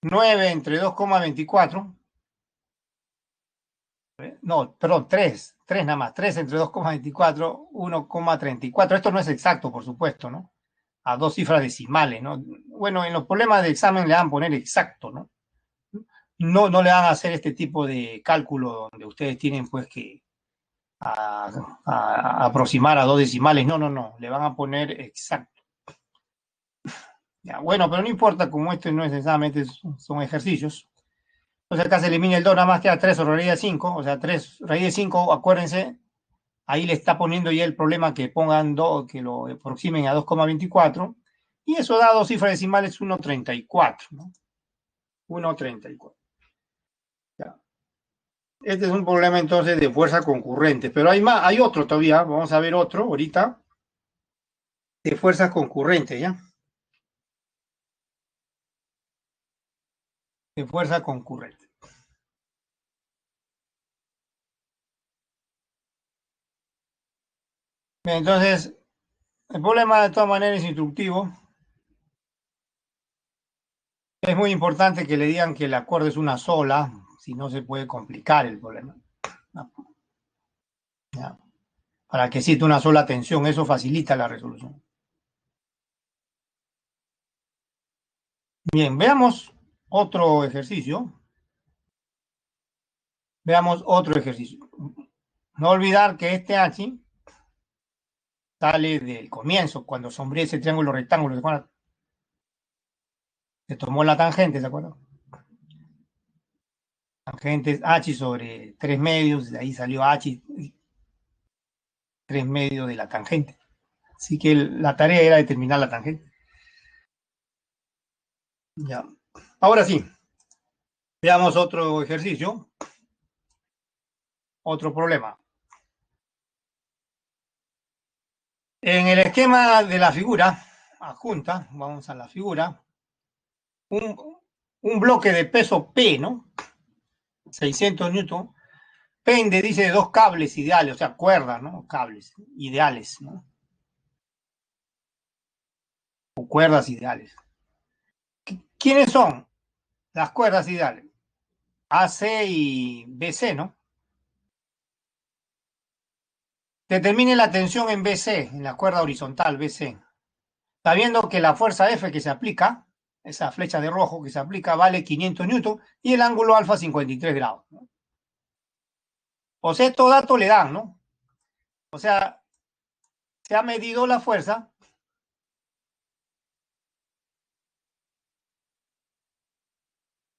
Speaker 1: 9 entre 2,24. No, perdón, 3 nada más. 3 entre 2,24, 1,34. Esto no es exacto, por supuesto, ¿no? A 2 cifras decimales, ¿no? Bueno, en los problemas de examen le van a poner exacto, ¿no? No le van a hacer este tipo de cálculo donde ustedes tienen, pues, que a aproximar a 2 decimales. No. Le van a poner exacto. Ya, bueno, pero no importa, como esto no es exactamente, son ejercicios. Entonces acá se elimina el 2, nada más queda 3 sobre raíz de 5, o sea, 3 raíz de 5, acuérdense, ahí le está poniendo ya el problema que pongan 2, que lo aproximen a 2,24, y eso da 2 cifras decimales, 1,34, ¿no? 1,34. Este es un problema entonces de fuerza concurrente, pero hay más, hay otro todavía, vamos a ver otro ahorita, de fuerzas concurrentes, ¿ya? De fuerza concurrente. Entonces, el problema de todas maneras es instructivo. Es muy importante que le digan que el acuerdo es una sola, si no se puede complicar el problema. ¿Ya? Para que exista una sola tensión, eso facilita la resolución. Bien, veamos otro ejercicio. Veamos otro ejercicio. No olvidar que este H sale del comienzo, cuando sombríe ese triángulo rectángulo, ¿se acuerdan? Se tomó la tangente, ¿se acuerdan? Tangente es H sobre 3 medios, de ahí salió H, 3 medios de la tangente. Así que la tarea era determinar la tangente. Ya. Ahora sí, veamos otro ejercicio, otro problema. En el esquema de la figura adjunta, vamos a la figura, un bloque de peso P, ¿no? 600 newton, pende, dice, de 2 cables ideales, o sea, cuerdas, ¿no? Cables ideales, ¿no? O cuerdas ideales. ¿Quiénes son las cuerdas ideales? AC y BC, ¿no? Determine la tensión en BC, en la cuerda horizontal BC. Sabiendo que la fuerza F que se aplica, esa flecha de rojo que se aplica, vale 500 newton y el ángulo alfa 53 grados, ¿no? O sea, estos datos le dan, ¿no? O sea, se ha medido la fuerza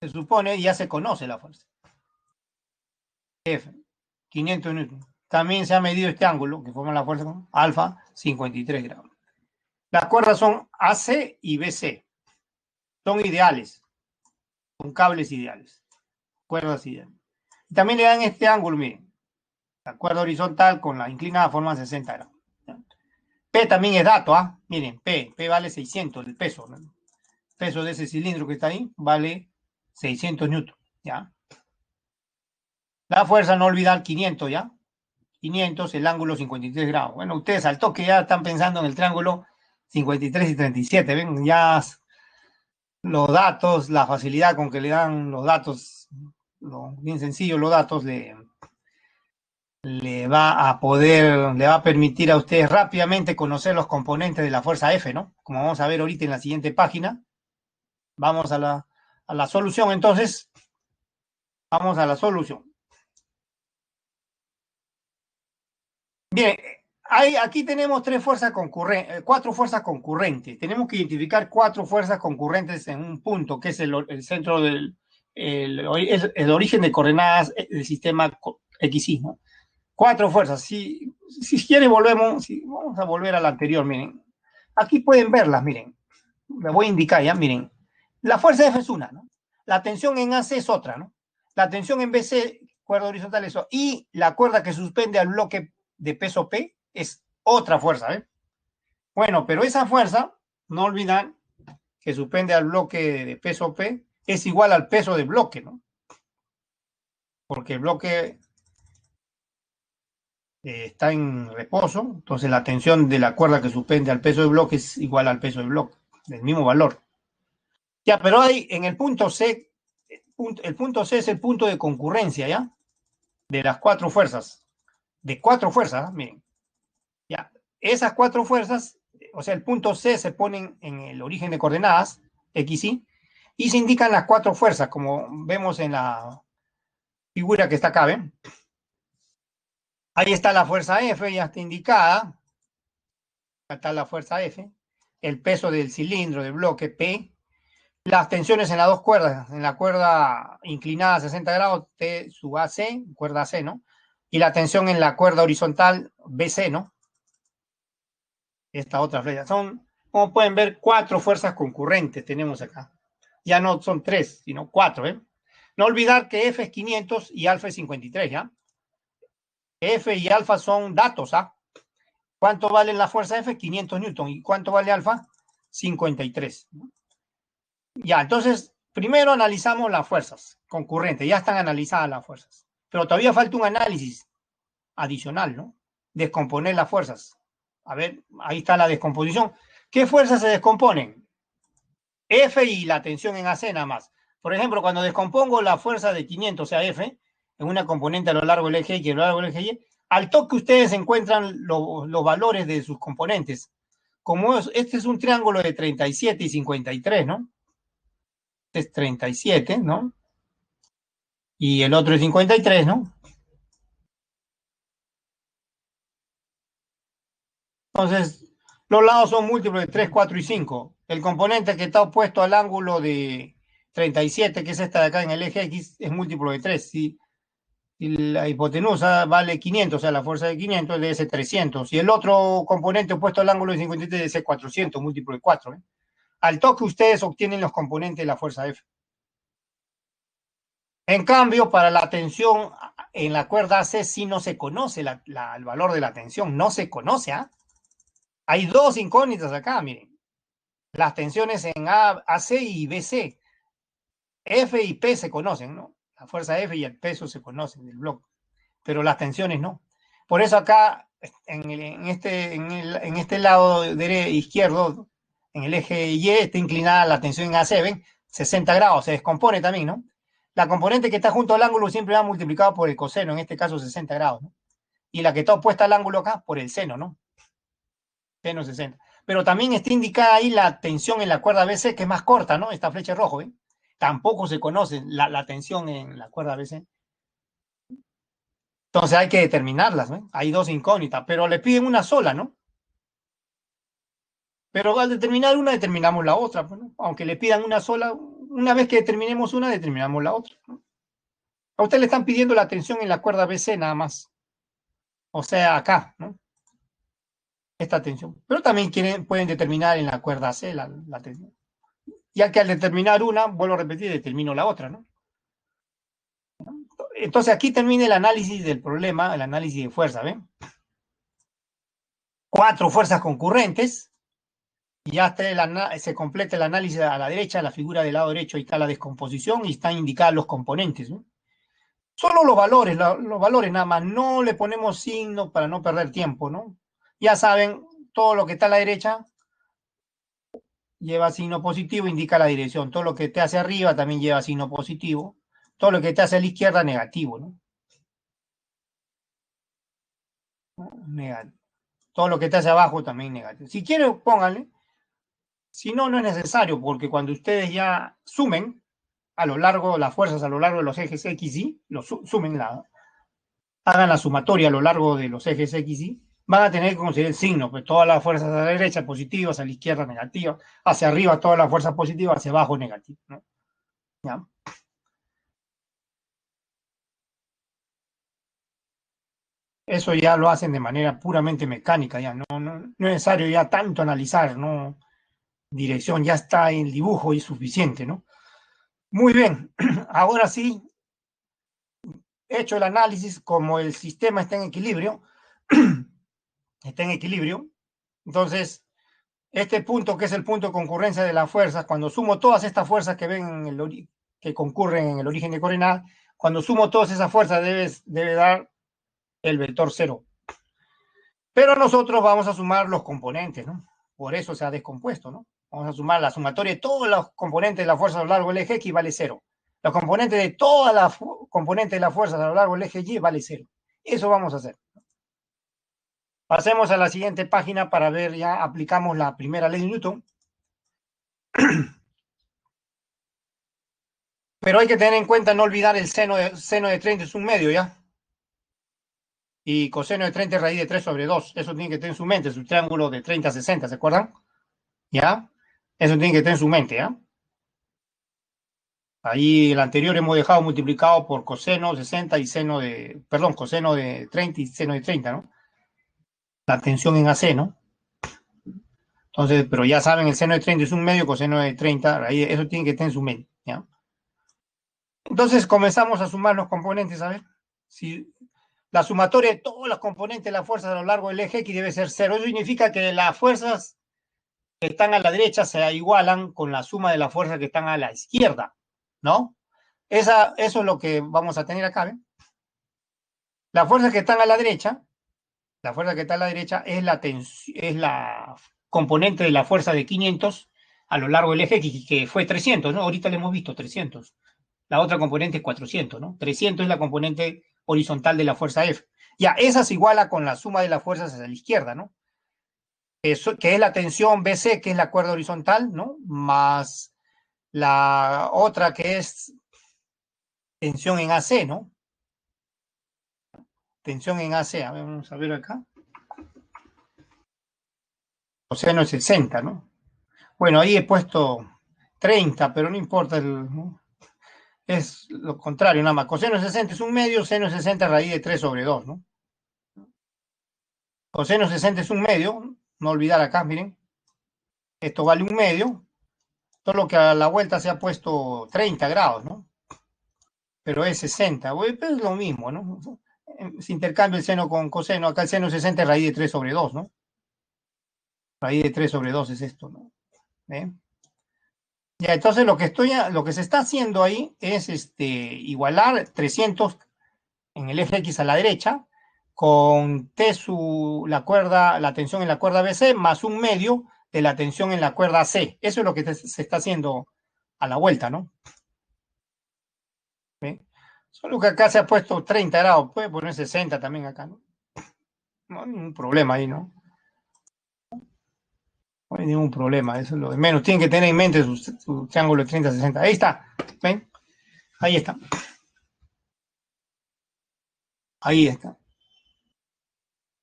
Speaker 1: Se supone, ya se conoce la fuerza. F, 500 newton. También se ha medido este ángulo que forma la fuerza con alfa, 53 grados. Las cuerdas son AC y BC. Son ideales. Son cables ideales. Cuerdas ideales. Y también le dan este ángulo, miren. La cuerda horizontal con la inclinada forma 60 grados. P también es dato, ¿ah? Miren, P vale 600, el peso, ¿no? El peso de ese cilindro que está ahí vale 600 newton, ¿ya? La fuerza, no olvidar 500, ¿ya? 500, el ángulo 53 grados. Bueno, ustedes al toque ya están pensando en el triángulo 53 y 37, ¿ven? Ya los datos, la facilidad con que le dan los datos, bien sencillo, los datos le va a permitir a ustedes rápidamente conocer los componentes de la fuerza F, ¿no? Como vamos a ver ahorita en la siguiente página. Vamos a la solución, entonces. Vamos a la solución. Bien, aquí tenemos cuatro fuerzas concurrentes. Tenemos que identificar 4 fuerzas concurrentes en un punto, que es el centro el origen de coordenadas del sistema XY, ¿no? 4 fuerzas. Si quiere, vamos a volver a la anterior, miren. Aquí pueden verlas, miren. Les voy a indicar ya, miren. La fuerza F es una, ¿no? La tensión en AC es otra, ¿no? La tensión en BC, cuerda horizontal, eso. Y la cuerda que suspende al bloque de peso P es otra fuerza, ¿eh? Bueno, pero esa fuerza, no olvidan que suspende al bloque de peso P, es igual al peso del bloque, ¿no? Porque el bloque está en reposo, entonces la tensión de la cuerda que suspende al peso del bloque es igual al peso del bloque, del mismo valor. Ya, pero hay en el punto C, el punto C es el punto de concurrencia, ¿ya? De las 4 fuerzas. De 4 fuerzas, miren. Ya, esas 4 fuerzas, o sea, el punto C se pone en el origen de coordenadas, XY, y se indican las 4 fuerzas, como vemos en la figura que está acá, ¿ven? Ahí está la fuerza F, ya está indicada. Acá está la fuerza F. El peso del cilindro, del bloque P. Las tensiones en las 2 cuerdas. En la cuerda inclinada a 60 grados, T sub AC, cuerda C, ¿no? Y la tensión en la cuerda horizontal, BC, ¿no? Esta otra flecha. Son, como pueden ver, 4 fuerzas concurrentes tenemos acá. Ya no son 3, sino 4, ¿eh? No olvidar que F es 500 y alfa es 53, ¿ya? F y alfa son datos, ¿ah? ¿Cuánto vale la fuerza F? 500 newton. ¿Y cuánto vale alfa? 53. Ya, entonces, primero analizamos las fuerzas concurrentes. Ya están analizadas las fuerzas. Pero todavía falta un análisis adicional, ¿no? Descomponer las fuerzas. A ver, ahí está la descomposición. ¿Qué fuerzas se descomponen? F y la tensión en AC nada más. Por ejemplo, cuando descompongo la fuerza de 500, o sea, F, en una componente a lo largo del eje X y a lo largo del eje Y, al toque ustedes encuentran los valores de sus componentes. Como este es un triángulo de 37 y 53, ¿no? Este es 37, ¿no? Y el otro es 53, ¿no? Entonces, los lados son múltiplos de 3, 4 y 5. El componente que está opuesto al ángulo de 37, que es esta de acá en el eje X, es múltiplo de 3. Si la hipotenusa vale 500, o sea, la fuerza de 500 debe ser 300. Y el otro componente opuesto al ángulo de 53 debe ser 400, múltiplo de 4. ¿Eh? Al toque ustedes obtienen los componentes de la fuerza F. En cambio, para la tensión en la cuerda AC sí no se conoce el valor de la tensión, no se conoce. ¿Ah? Hay 2 incógnitas acá, miren. Las tensiones en AC y BC. F y P se conocen, ¿no? La fuerza F y el peso se conocen del bloque, pero las tensiones no. Por eso acá, en este lado izquierdo, en el eje Y, está inclinada la tensión en AC, ¿ven? 60 grados, se descompone también, ¿no? La componente que está junto al ángulo siempre va multiplicado por el coseno, en este caso 60 grados, ¿no? Y la que está opuesta al ángulo acá, por el seno, ¿no? Seno 60. Pero también está indicada ahí la tensión en la cuerda BC, que es más corta, ¿no? Esta flecha roja, ¿ven? Tampoco se conoce la tensión en la cuerda BC. Entonces hay que determinarlas, ¿no? Hay 2 incógnitas, pero le piden una sola, ¿no? Pero al determinar una, determinamos la otra, ¿no? Aunque le pidan una sola, Una vez que determinemos una, determinamos la otra, ¿no? A usted le están pidiendo la tensión en la cuerda BC nada más. O sea, acá, ¿no? Esta tensión. Pero también pueden determinar en la cuerda C la tensión. Ya que al determinar una, vuelvo a repetir, determino la otra, ¿no? Entonces aquí termina el análisis del problema, el análisis de fuerza, ¿ven? 4 fuerzas concurrentes, y ya se completa el análisis a la derecha, la figura del lado derecho, ahí está la descomposición y están indicados los componentes, ¿no? Solo los valores nada más, no le ponemos signo para no perder tiempo, ¿no? Ya saben, todo lo que está a la derecha lleva signo positivo, indica la dirección. Todo lo que esté hacia arriba también lleva signo positivo. Todo lo que esté hacia la izquierda, negativo, ¿no? Negativo. Todo lo que esté hacia abajo también negativo. Si quieren, pónganle. Si no, no es necesario, porque cuando ustedes ya sumen a lo largo, las fuerzas a lo largo de los ejes X y, hagan la sumatoria a lo largo de los ejes X y, van a tener que conseguir el signo, pues todas las fuerzas a la derecha positivas, a la izquierda negativas, hacia arriba todas las fuerzas positivas, hacia abajo negativas, ¿no? ¿Ya? Eso ya lo hacen de manera puramente mecánica, ya no es necesario ya tanto analizar, ¿no? Dirección, ya está en el dibujo y es suficiente, ¿no? Muy bien, ahora sí, hecho el análisis, como el sistema está en equilibrio, entonces este punto que es el punto de concurrencia de las fuerzas, cuando sumo todas estas fuerzas que ven que concurren en el origen de coordenadas, cuando sumo todas esas fuerzas debe dar el vector cero. Pero nosotros vamos a sumar los componentes, ¿no? Por eso se ha descompuesto, ¿no? Vamos a sumar la sumatoria de todos los componentes de la fuerza a lo largo del eje X vale cero. Los componentes de todas las componentes de la fuerza a lo largo del eje Y vale cero. Eso vamos a hacer. Pasemos a la siguiente página para ver, ya aplicamos la primera ley de Newton. Pero hay que tener en cuenta no olvidar el seno de 30 es un medio, ¿ya? Y coseno de 30 es raíz de 3 sobre 2. Eso tiene que tener en su mente, su triángulo de 30 a 60, ¿se acuerdan? ¿Ya? Eso tiene que tener en su mente, ¿ya? Ahí el anterior hemos dejado multiplicado por coseno 60 y coseno de 30 y seno de 30, ¿no? La tensión en AC, ¿no? Entonces, pero ya saben, el seno de 30 es un medio, coseno de 30, ahí eso tiene que tener en su mente, ¿ya? Entonces comenzamos a sumar los componentes, a ver. Si la sumatoria de todos los componentes de las fuerzas a lo largo del eje X debe ser cero. Eso significa que las fuerzas que están a la derecha se igualan con la suma de las fuerzas que están a la izquierda, ¿no? Eso es lo que vamos a tener acá, ¿ven? Las fuerzas que están a la derecha, la fuerza que está a la derecha es la componente de la fuerza de 500 a lo largo del eje X, que fue 300, ¿no? Ahorita le hemos visto 300. La otra componente es 400, ¿no? 300 es la componente horizontal de la fuerza F. Ya, esa se iguala con la suma de las fuerzas hacia la izquierda, ¿no? Eso, que es la tensión BC, que es la cuerda horizontal, ¿no? Más la otra que es tensión en AC, ¿no? Tensión en AC, a ver, vamos a ver acá. Coseno es 60, ¿no? Bueno, ahí he puesto 30, pero no importa, ¿no? Es lo contrario, nada más. Coseno de 60 es un medio, seno de 60 raíz de 3 sobre 2, ¿no? Coseno de 60 es un medio, no olvidar acá, miren. Esto vale un medio, solo que a la vuelta se ha puesto 30 grados, ¿no? Pero es 60, pero es lo mismo, ¿no? Se intercambia el seno con coseno, acá el seno de 60 es raíz de 3 sobre 2, ¿no? Raíz de 3 sobre 2 es esto, ¿no? ¿Eh? Ya, entonces lo que se está haciendo ahí es igualar 300 en el eje X a la derecha con la tensión en la cuerda BC más un medio de la tensión en la cuerda C. Eso es lo que se está haciendo a la vuelta, ¿no? ¿Ve? Solo que acá se ha puesto 30 grados, puede poner 60 también acá, ¿no? No hay ningún problema ahí, ¿no? No hay ningún problema, eso es lo de menos. Tienen que tener en mente su triángulo de 30, 60. Ahí está, ¿ven? Ahí está. Ahí está.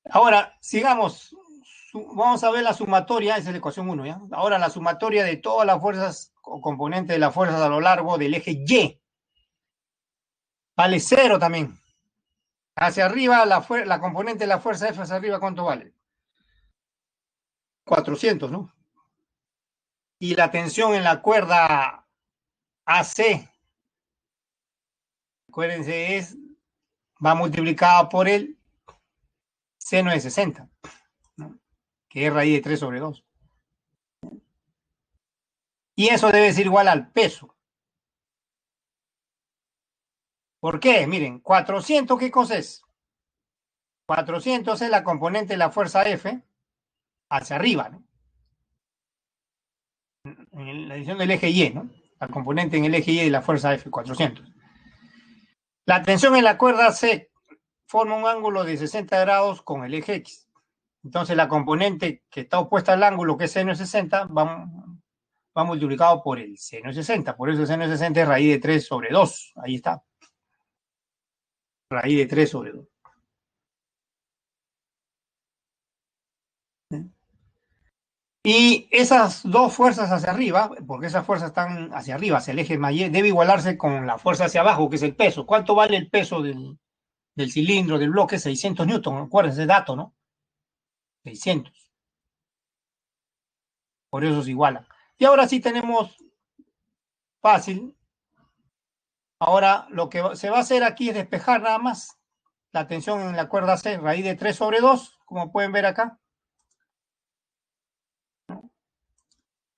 Speaker 1: Ahora, sigamos. Vamos a ver la sumatoria, esa es la ecuación 1, ¿ya? Ahora la sumatoria de todas las fuerzas o componente de las fuerzas a lo largo del eje Y. Vale 0 también. Hacia arriba, la componente de la fuerza F hacia arriba, ¿cuánto vale? 400, ¿no? Y la tensión en la cuerda AC, acuérdense, va multiplicada por el seno de 60, ¿no? Que es raíz de 3 sobre 2. Y eso debe ser igual al peso. ¿Por qué? Miren, 400, ¿qué cosa es? 400 es la componente de la fuerza F hacia arriba, ¿no? En la dirección del eje Y, ¿no? La componente en el eje Y de la fuerza F, 400. La tensión en la cuerda C forma un ángulo de 60 grados con el eje X. Entonces la componente que está opuesta al ángulo, que es seno de 60, va multiplicado por el seno de 60. Por eso el seno de 60 es raíz de 3 sobre 2. Ahí está. Raíz de 3 sobre 2. Y esas dos fuerzas hacia arriba, porque esas fuerzas están hacia arriba, hacia el eje mayor, debe igualarse con la fuerza hacia abajo, que es el peso. ¿Cuánto vale el peso del cilindro, del bloque? 600 newton, acuérdense ese dato, ¿no? 600. Por eso se iguala. Y ahora sí tenemos fácil. Ahora lo que se va a hacer aquí es despejar nada más la tensión en la cuerda C, raíz de 3 sobre 2, como pueden ver acá.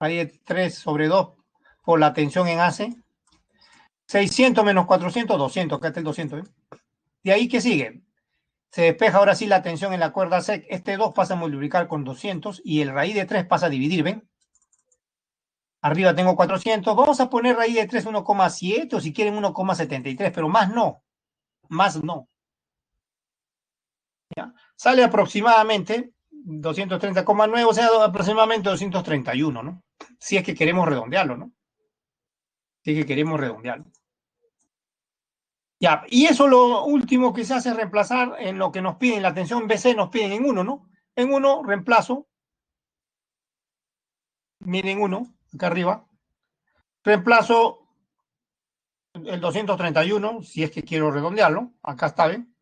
Speaker 1: Raíz de 3 sobre 2 por la tensión en AC. 600 menos 400, 200. Acá está el 200. ¿De ahí qué sigue? Se despeja ahora sí la tensión en la cuerda C. Este 2 pasa a multiplicar con 200 y el raíz de 3 pasa a dividir, ¿ven? Arriba tengo 400. Vamos a poner raíz de 3 1,7 o si quieren 1,73, pero más no. Más no. ¿Ya? Sale aproximadamente 230,9, o sea, aproximadamente 231, ¿no? Si es que queremos redondearlo, ¿no? Si es que queremos redondearlo. Ya, y eso lo último que se hace es reemplazar en lo que nos piden, la tensión BC nos piden en 1, ¿no? En 1 reemplazo, miren 1, acá arriba, reemplazo el 231, si es que quiero redondearlo, acá está, ¿ven?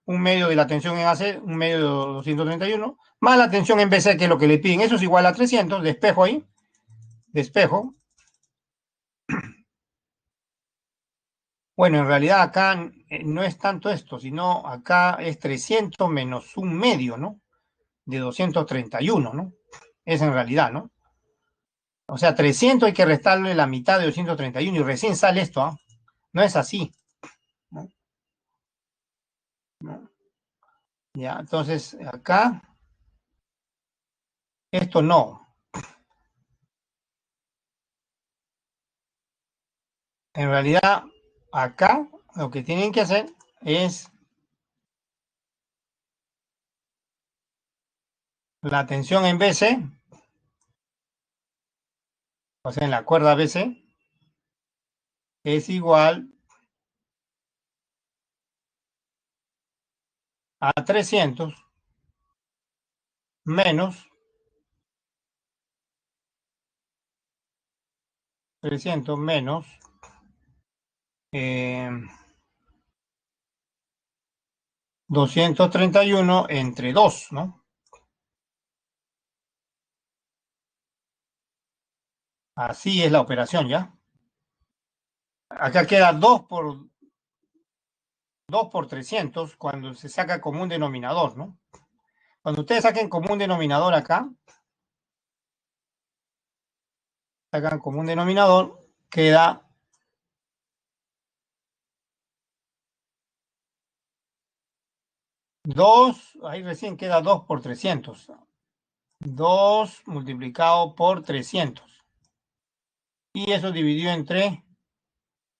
Speaker 1: Un medio de la tensión en AC, un medio de 231, más la tensión en BC, que es lo que le piden, eso es igual a 300, despejo ahí, despejo. Bueno, en realidad acá no es tanto esto, sino acá es 300 menos un medio, ¿no? De 231, ¿no? Es en realidad, ¿no? O sea, 300 hay que restarle la mitad de 231 y recién sale esto, ¿ah? No es así, ¿no? ¿No? Ya, entonces acá, esto no. En realidad, acá lo que tienen que hacer es la tensión en BC, o sea, en la cuerda BC, es igual a 300 menos 300 menos 231 entre 2, ¿no? Así es la operación, ¿ya? Acá queda 2 por 300 cuando se saca común denominador, ¿no? Cuando ustedes saquen común denominador acá, sacan común denominador, queda 2, ahí recién queda 2 por 300. 2 multiplicado por 300. Y eso dividido entre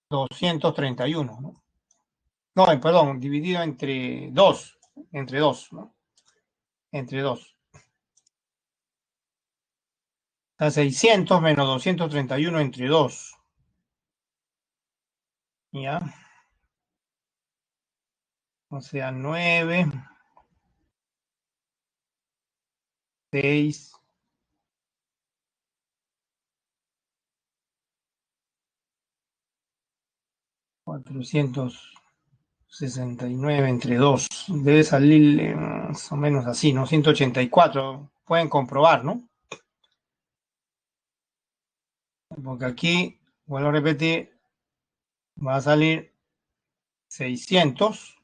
Speaker 1: 231, ¿no? No, perdón, dividido entre 2, ¿no? Entre 2. A 600 menos 231 entre 2. ¿Ya? O sea, 9, 6, 469 entre 2. Debe salir más o menos así, ¿no? 184. Pueden comprobar, ¿no? Porque aquí, vuelvo a repetir, va a salir 600.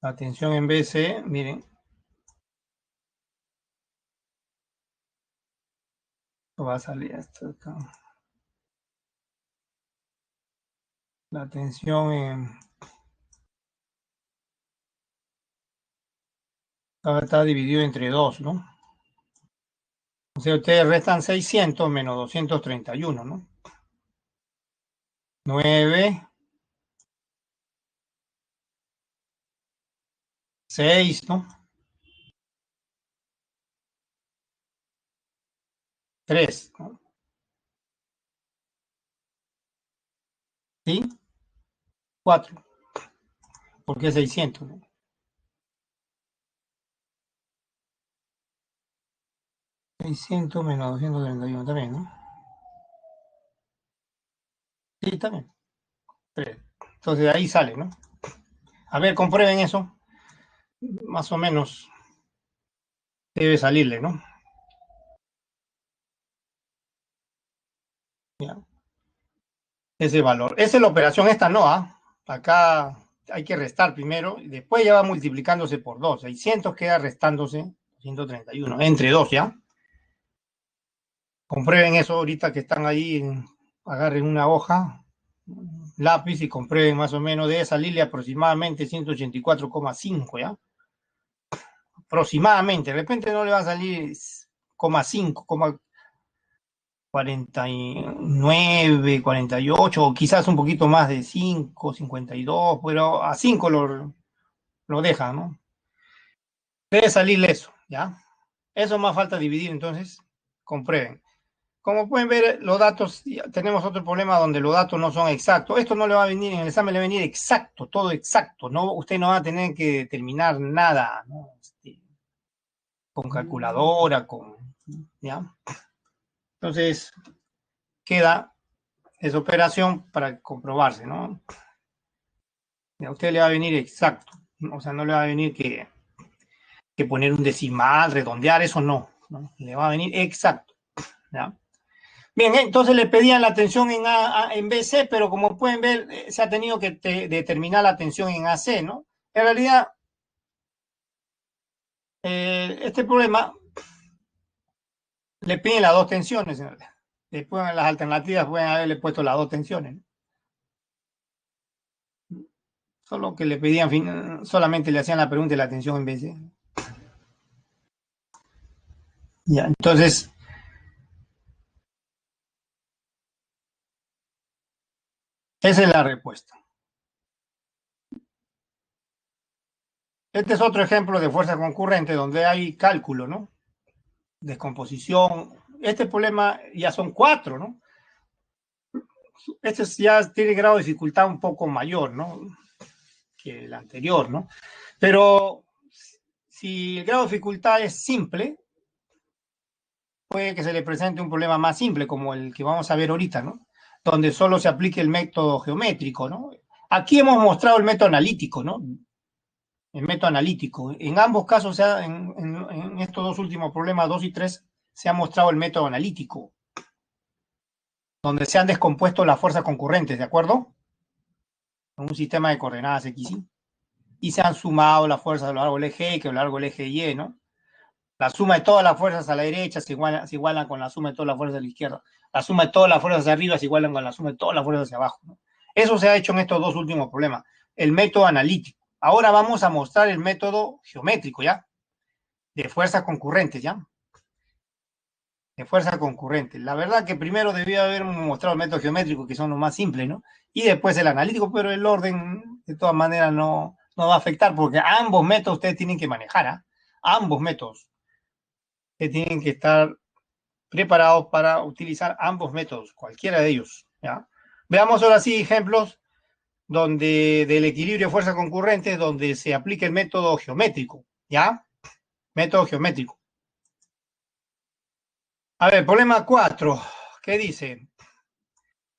Speaker 1: La tensión en BCE, miren, va a salir hasta acá. La tensión está dividido entre 2, ¿no? O sea, ustedes restan 600 menos 231, ¿no? 9, 6, ¿no? 3, ¿no? ¿Sí? 4. ¿Por qué 600? ¿No? 600 menos 231 también, ¿no? Sí, también. 3. Entonces ahí sale, ¿no? A ver, comprueben eso. Más o menos debe salirle, ¿no? Ya. Ese valor. Esa es la operación, esta no, ¿ah? Acá hay que restar primero, y después ya va multiplicándose por 2. 600 queda restándose 131, entre 2, ¿ya? Comprueben eso ahorita que están ahí, agarren una hoja, lápiz y comprueben más o menos, debe salirle aproximadamente 184,5, ¿ya? Aproximadamente, de repente no le va a salir 0,5, 49, 48, o quizás un poquito más de 5, 52, pero a 5 lo deja, ¿no? Debe salirle eso, ¿ya? Eso más falta dividir, entonces, comprueben. Como pueden ver, los datos, tenemos otro problema donde los datos no son exactos. Esto no le va a venir, en el examen le va a venir exacto, todo exacto. No, usted no va a tener que determinar nada, ¿no? Con calculadora, ¿ya? Entonces, queda esa operación para comprobarse, ¿no? A usted le va a venir exacto, o sea, no le va a venir que poner un decimal, redondear, eso no, le va a venir exacto, ¿ya? Bien, entonces le pedían la atención en BC, pero como pueden ver, se ha tenido que determinar la atención en AC, ¿no? En realidad, este problema le piden las dos tensiones, en realidad. Después en las alternativas pueden haberle puesto las dos tensiones, ¿no? Solo que le pedían, solamente le hacían la pregunta de la tensión en BC. Ya, entonces, esa es la respuesta. Este es otro ejemplo de fuerza concurrente donde hay cálculo, ¿no? Descomposición. Este problema ya son 4, ¿no? Este ya tiene grado de dificultad un poco mayor, ¿no? Que el anterior, ¿no? Pero si el grado de dificultad es simple, puede que se le presente un problema más simple, como el que vamos a ver ahorita, ¿no? Donde solo se aplique el método geométrico, ¿no? Aquí hemos mostrado el método analítico, ¿no? El método analítico. En ambos casos, o sea, en estos dos últimos problemas, 2 y 3, se ha mostrado el método analítico, donde se han descompuesto las fuerzas concurrentes, ¿de acuerdo? En un sistema de coordenadas X, y se han sumado las fuerzas a lo largo del eje X, a lo largo del eje Y, ¿no? La suma de todas las fuerzas a la derecha se igualan con la suma de todas las fuerzas a la izquierda. La suma de todas las fuerzas hacia arriba se igualan con la suma de todas las fuerzas hacia abajo, ¿no? Eso se ha hecho en estos dos últimos problemas. El método analítico. Ahora vamos a mostrar el método geométrico, ¿ya? De fuerzas concurrentes, ¿ya? De fuerzas concurrentes. La verdad que primero debía haber mostrado el método geométrico, que son los más simples, ¿no? Y después el analítico, pero el orden de todas maneras no va a afectar, porque ambos métodos ustedes tienen que manejar, ¿eh? Ambos métodos. Ustedes tienen que estar preparados para utilizar ambos métodos, cualquiera de ellos, ¿ya? Veamos ahora sí ejemplos donde del equilibrio de fuerzas concurrentes, donde se aplica el método geométrico, ¿ya? Método geométrico. A ver, problema 4, ¿qué dice?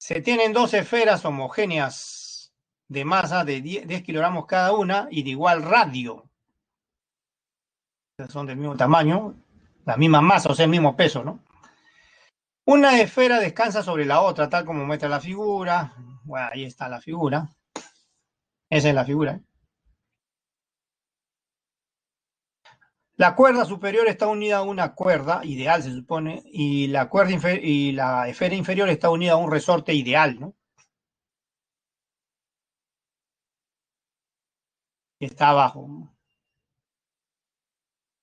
Speaker 1: Se tienen dos esferas homogéneas de masa de 10 kilogramos cada una y de igual radio. Son del mismo tamaño, la misma masa, o sea, el mismo peso, ¿no? Una esfera descansa sobre la otra, tal como muestra la figura. Bueno, ahí está la figura. Esa es la figura. La cuerda superior está unida a una cuerda ideal, se supone, y la esfera inferior está unida a un resorte ideal, ¿no? Que está abajo.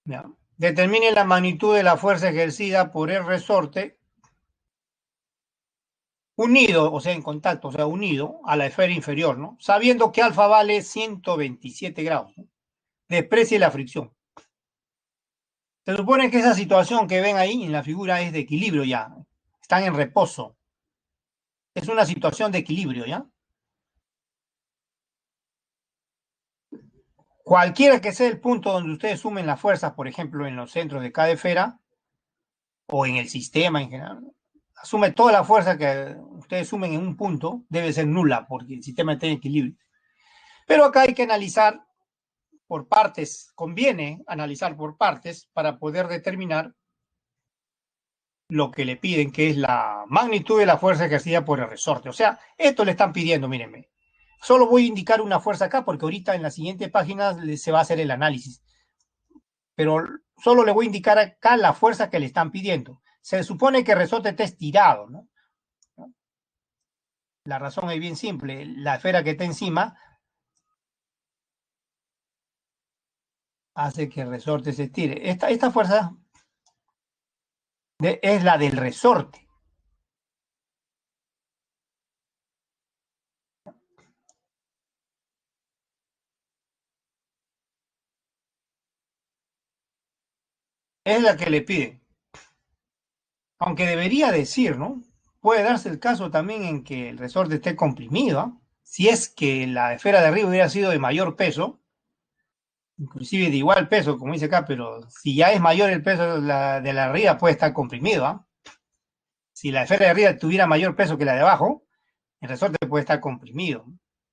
Speaker 1: Ya. Determine la magnitud de la fuerza ejercida por el resorte unido, o sea, en contacto, o sea, unido a la esfera inferior, ¿no? Sabiendo que alfa vale 127 grados, ¿no? Desprecie la fricción. Se supone que esa situación que ven ahí en la figura es de equilibrio ya. Están en reposo. Es una situación de equilibrio, ¿ya? Cualquiera que sea el punto donde ustedes sumen las fuerzas, por ejemplo, en los centros de cada esfera o en el sistema en general, asume toda la fuerza que ustedes sumen en un punto, debe ser nula porque el sistema está en equilibrio. Pero acá hay que analizar por partes, conviene analizar por partes para poder determinar lo que le piden, que es la magnitud de la fuerza ejercida por el resorte. O sea, esto le están pidiendo, mírenme. Solo voy a indicar una fuerza acá porque ahorita en la siguiente página se va a hacer el análisis. Pero solo le voy a indicar acá la fuerza que le están pidiendo. Se supone que el resorte está estirado, ¿no? La razón es bien simple. La esfera que está encima hace que el resorte se estire. Esta fuerza es la del resorte. Es la que le piden. Aunque debería decir, ¿no? Puede darse el caso también en que el resorte esté comprimido, ¿eh? Si es que la esfera de arriba hubiera sido de mayor peso, inclusive de igual peso, como dice acá, pero si ya es mayor el peso de la arriba, puede estar comprimido, ¿eh? Si la esfera de arriba tuviera mayor peso que la de abajo, el resorte puede estar comprimido.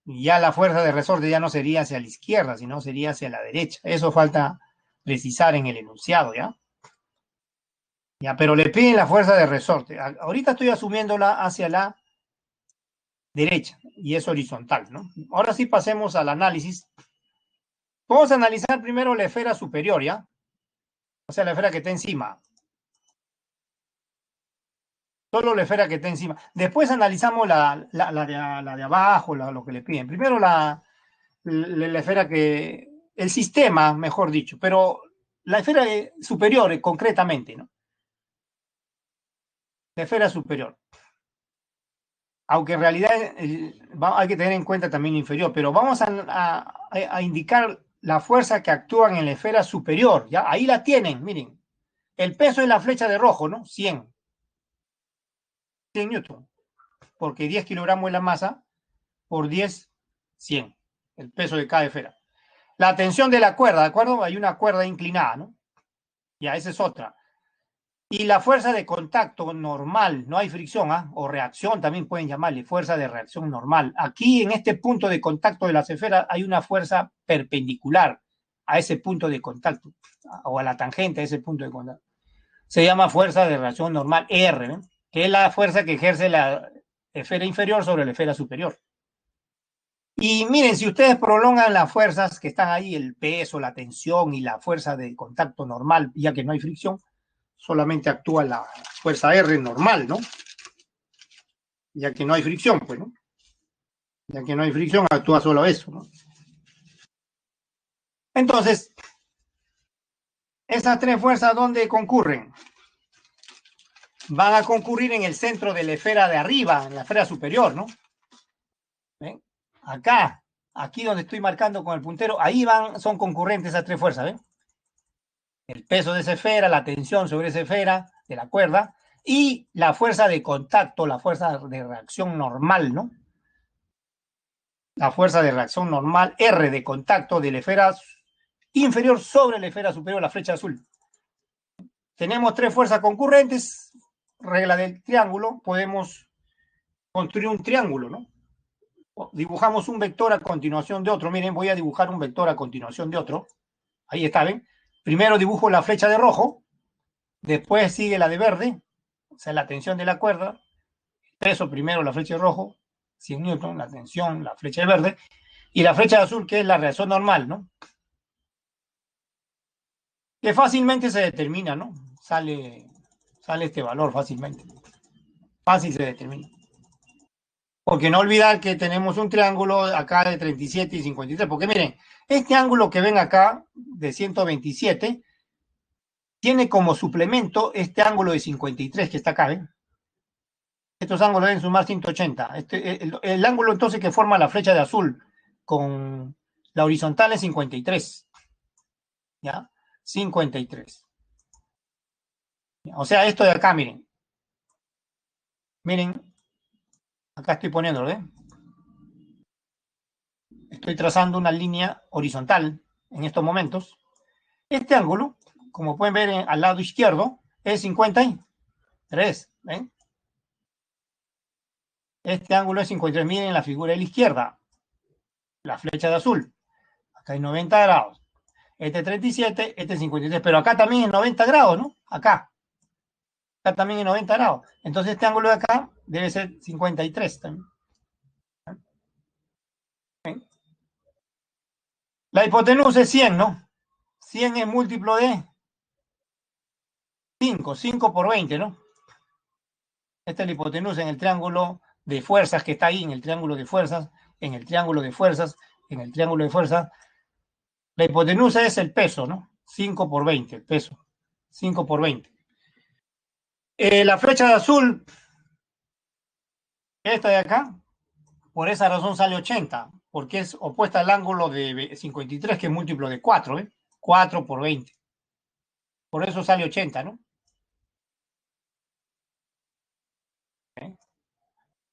Speaker 1: Y ya la fuerza de resorte ya no sería hacia la izquierda, sino sería hacia la derecha. Eso falta precisar en el enunciado, ¿ya? Ya, pero le piden la fuerza de resorte. Ahorita estoy asumiéndola hacia la derecha y es horizontal, ¿no? Ahora sí pasemos al análisis. Vamos a analizar primero la esfera superior, ¿ya? O sea, la esfera que está encima. Solo la esfera que está encima. Después analizamos la de abajo, lo que le piden. Primero la esfera que... El sistema, mejor dicho, pero la esfera superior concretamente, ¿no? La esfera superior. Aunque en realidad hay que tener en cuenta también la inferior, pero vamos a indicar la fuerza que actúan en la esfera superior, ¿ya? Ahí la tienen, miren. El peso es la flecha de rojo, ¿no? 100 newton, porque 10 kilogramos es la masa, por 10, 100, el peso de cada esfera. La tensión de la cuerda, ¿de acuerdo? Hay una cuerda inclinada, ¿no? Ya, esa es otra. Y la fuerza de contacto normal, no hay fricción, ¿ah? O reacción también pueden llamarle, fuerza de reacción normal. Aquí en este punto de contacto de las esferas hay una fuerza perpendicular a ese punto de contacto, o a la tangente a ese punto de contacto. Se llama fuerza de reacción normal R, ¿no? Que es la fuerza que ejerce la esfera inferior sobre la esfera superior. Y miren, si ustedes prolongan las fuerzas que están ahí, el peso, la tensión y la fuerza de contacto normal, ya que no hay fricción, solamente actúa la fuerza R normal, ¿no? Ya que no hay fricción, pues, ¿no? Ya que no hay fricción, actúa solo eso, ¿no? Entonces, esas tres fuerzas, ¿dónde concurren? Van a concurrir en el centro de la esfera de arriba, en la esfera superior, ¿no? ¿Ven? Acá, aquí donde estoy marcando con el puntero, ahí son concurrentes esas tres fuerzas, ¿ven? El peso de esa esfera, la tensión sobre esa esfera de la cuerda y la fuerza de contacto, la fuerza de reacción normal, ¿no? La fuerza de reacción normal R de contacto de la esfera inferior sobre la esfera superior, la flecha azul. Tenemos tres fuerzas concurrentes, regla del triángulo, podemos construir un triángulo, ¿no? Dibujamos un vector a continuación de otro. Miren, voy a dibujar un vector a continuación de otro. Ahí está, ¿ven? Primero dibujo la flecha de rojo, después sigue la de verde, o sea, la tensión de la cuerda, peso primero la flecha de rojo, 100 newton, la tensión, la flecha de verde, y la flecha de azul, que es la reacción normal, ¿no? Que fácilmente se determina, ¿no? Sale este valor fácilmente. Fácil se determina. Porque no olvidar que tenemos un triángulo acá de 37 y 53. Porque miren, este ángulo que ven acá de 127 tiene como suplemento este ángulo de 53 que está acá, ¿ven? Estos ángulos deben sumar 180. El ángulo entonces que forma la flecha de azul con la horizontal es 53. ¿Ya? 53. O sea, esto de acá, miren. Miren, acá estoy poniéndolo, ¿ven? Estoy trazando una línea horizontal en estos momentos. Este ángulo, como pueden ver al lado izquierdo, es 53. ¿Ven? Este ángulo es 53. Miren la figura de la izquierda, la flecha de azul. Acá hay 90 grados. Este es 37, este es 53. Pero acá también es 90 grados, ¿no? Acá también es 90 grados. Entonces este ángulo de acá debe ser 53 también. ¿Ven? La hipotenusa es 100, ¿no? 100 es múltiplo de 5 por 20, ¿no? Esta es la hipotenusa en el triángulo de fuerzas que está ahí, en el triángulo de fuerzas, en el triángulo de fuerzas, en el triángulo de fuerzas. La hipotenusa es el peso, ¿no? 5 por 20, el peso. 5 por 20. La flecha de azul, esta de acá, por esa razón sale 80, porque es opuesta al ángulo de 53, que es múltiplo de 4, ¿eh? 4 por 20. Por eso sale 80, ¿no? ¿Eh?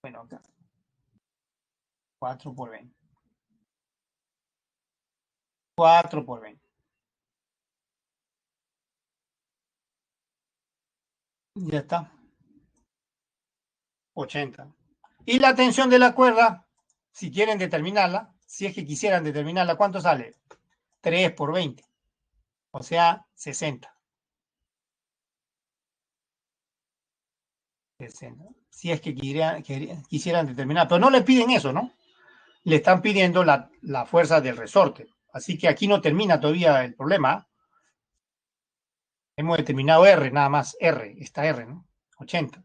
Speaker 1: Bueno, acá. 4 por 20. 4 por 20. Ya está. 80. Y la tensión de la cuerda, si quieren determinarla, si es que quisieran determinarla, ¿cuánto sale? 3 por 20. O sea, 60. 60. Si es que quisieran determinar. Pero no le piden eso, ¿no? Le están pidiendo la fuerza del resorte. Así que aquí no termina todavía el problema. Hemos determinado R, nada más. R, esta R, ¿no? 80.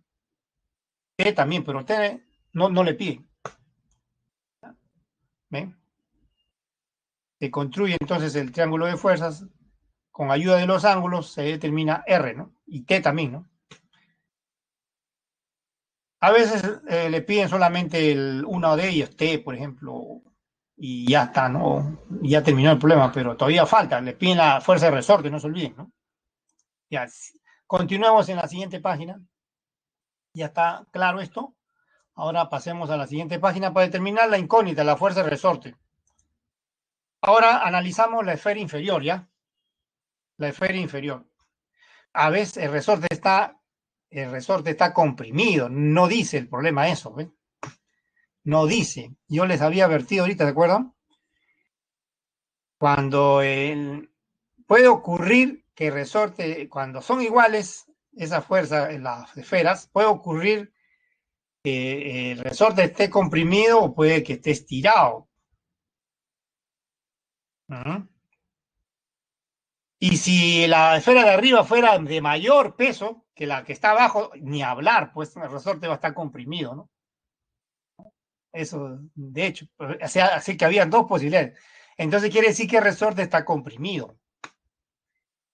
Speaker 1: T también, pero T no le piden. ¿Ven? Se construye entonces el triángulo de fuerzas. Con ayuda de los ángulos se determina R, ¿no? Y T también, ¿no? A veces le piden solamente uno de ellos, T, por ejemplo, y ya está, ¿no? Y ya terminó el problema, pero todavía falta. Le piden la fuerza de resorte, no se olviden, ¿no? Ya, continuemos en la siguiente página. Ya está claro esto. Ahora pasemos a la siguiente página para determinar la incógnita, la fuerza de resorte. Ahora analizamos la esfera inferior, ¿ya? La esfera inferior. A veces el resorte está comprimido. No dice el problema eso, ¿ven? No dice. Yo les había advertido ahorita, ¿de acuerdo? Cuando puede ocurrir que el resorte, cuando son iguales, esa fuerza en las esferas, puede ocurrir que el resorte esté comprimido o puede que esté estirado. Y si la esfera de arriba fuera de mayor peso que la que está abajo, ni hablar, pues el resorte va a estar comprimido, ¿no? Eso, de hecho, o sea, así que habían dos posibilidades. Entonces quiere decir que el resorte está comprimido.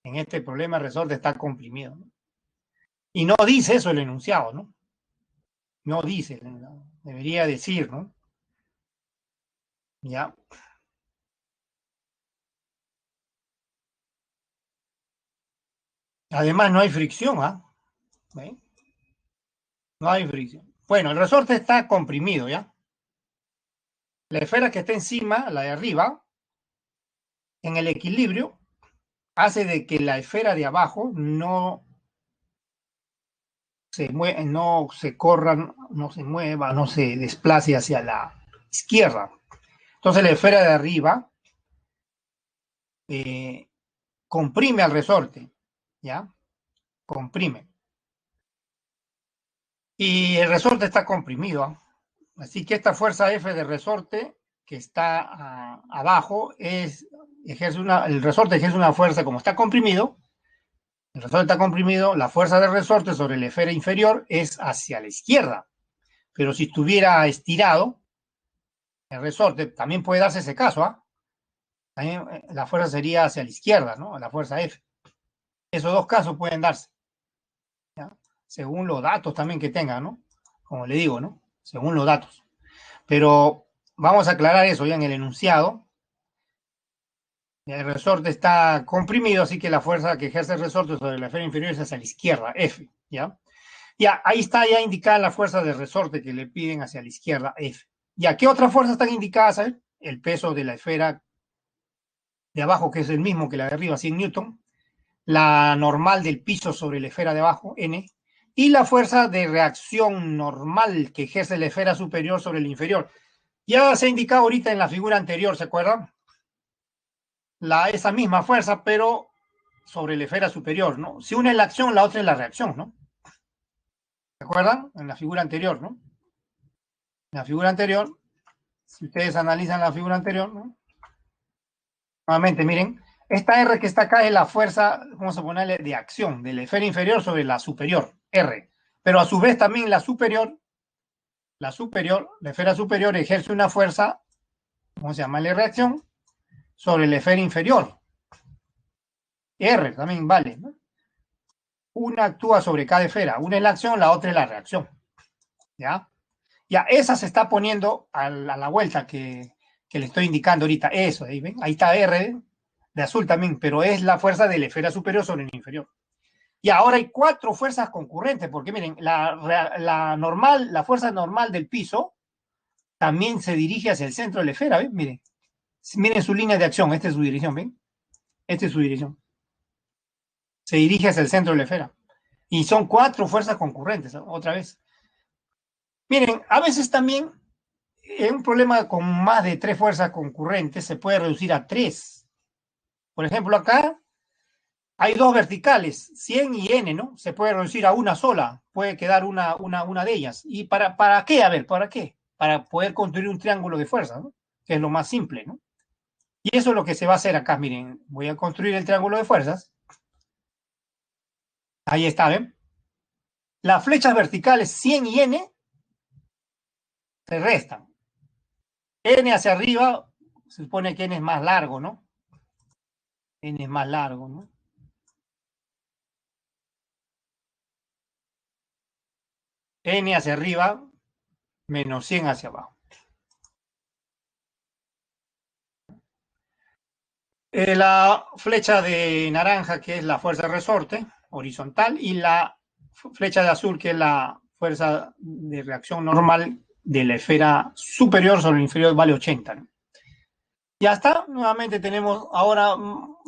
Speaker 1: En este problema el resorte está comprimido, ¿no? Y no dice eso el enunciado, ¿no? No dice, ¿no? Debería decir, ¿no? Ya. Además no hay fricción, ¿ah? ¿Ve? No hay fricción. Bueno, el resorte está comprimido, ¿ya? La esfera que está encima, la de arriba, en el equilibrio, hace de que la esfera de abajo no no se corra, no se mueva, no se desplace hacia la izquierda. Entonces la esfera de arriba comprime al resorte, ¿ya? Comprime. Y el resorte está comprimido, ¿eh? Así que esta fuerza F de resorte que está abajo el resorte ejerce una fuerza, como está comprimido, el resorte está comprimido, la fuerza de resorte sobre la esfera inferior es hacia la izquierda. Pero si estuviera estirado, el resorte, también puede darse ese caso, ¿ah? También la fuerza sería hacia la izquierda, ¿no? La fuerza F. Esos dos casos pueden darse, ¿ya? Según los datos también que tengan, ¿no? Como le digo, ¿no? Según los datos. Pero vamos a aclarar eso ya en el enunciado. El resorte está comprimido, así que la fuerza que ejerce el resorte sobre la esfera inferior es hacia la izquierda, F, ¿ya? Ya, ahí está ya indicada la fuerza de resorte que le piden hacia la izquierda, F. Ya, ¿qué otras fuerzas están indicadas ahí? El peso de la esfera de abajo, que es el mismo que la de arriba, 100 newton, la normal del piso sobre la esfera de abajo, N, y la fuerza de reacción normal que ejerce la esfera superior sobre la inferior. Ya se ha indicado ahorita en la figura anterior, ¿se acuerdan? Esa misma fuerza, pero sobre la esfera superior, ¿no? Si una es la acción, la otra es la reacción, ¿no? ¿Se acuerdan? En la figura anterior, ¿no? En la figura anterior, si ustedes analizan la figura anterior, ¿no? Nuevamente, miren, esta R que está acá es la fuerza, vamos a ponerle de acción, de la esfera inferior sobre la superior, R. Pero a su vez también la esfera superior ejerce una fuerza, vamos a llamarle reacción, sobre la esfera inferior. R también vale, ¿no? Una actúa sobre cada esfera, una es la acción, la otra es la reacción. ¿Ya? Ya, esa se está poniendo a la vuelta que le estoy indicando ahorita. Eso, ahí ven, ahí está R de azul también, pero es la fuerza de la esfera superior sobre la inferior. Y ahora hay 4 fuerzas concurrentes, porque miren, la fuerza normal del piso también se dirige hacia el centro de la esfera, ¿ven? Miren su línea de acción, esta es su dirección, ¿ven? Esta es su dirección. Se dirige hacia el centro de la esfera. Y son 4 fuerzas concurrentes, ¿no? Otra vez. Miren, a veces también un problema con más de 3 fuerzas concurrentes se puede reducir a 3. Por ejemplo, acá hay 2 verticales, 100 y N, ¿no? Se puede reducir a una sola, puede quedar una de ellas. ¿Y para qué? A ver, ¿para qué? Para poder construir un triángulo de fuerza, ¿no? Que es lo más simple, ¿no? Y eso es lo que se va a hacer acá. Miren, voy a construir el triángulo de fuerzas. Ahí está, ¿ven? Las flechas verticales 100 y N se restan. N hacia arriba, se supone que N es más largo, ¿no? N es más largo, ¿no? N hacia arriba, menos 100 hacia abajo. La flecha de naranja, que es la fuerza de resorte horizontal, y la flecha de azul, que es la fuerza de reacción normal de la esfera superior sobre la inferior, vale 80, ¿no? Ya está, nuevamente tenemos ahora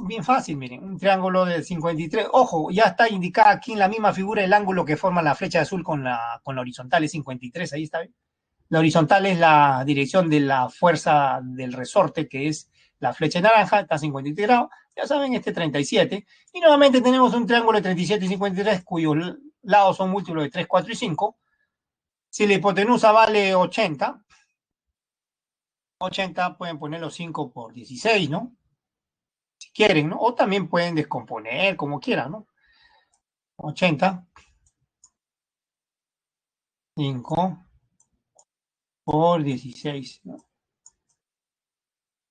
Speaker 1: bien fácil, miren, un triángulo de 53. Ojo, ya está indicada aquí en la misma figura el ángulo que forma la flecha azul con la horizontal, es 53, ahí está bien. La horizontal es la dirección de la fuerza del resorte, que es la flecha naranja, está a 53 grados. Ya saben, este 37. Y nuevamente tenemos un triángulo de 37 y 53, cuyos lados son múltiplos de 3, 4 y 5. Si la hipotenusa vale 80, pueden ponerlo 5 por 16, ¿no? Si quieren, ¿no? O también pueden descomponer como quieran, ¿no? 80, 5 por 16, ¿no?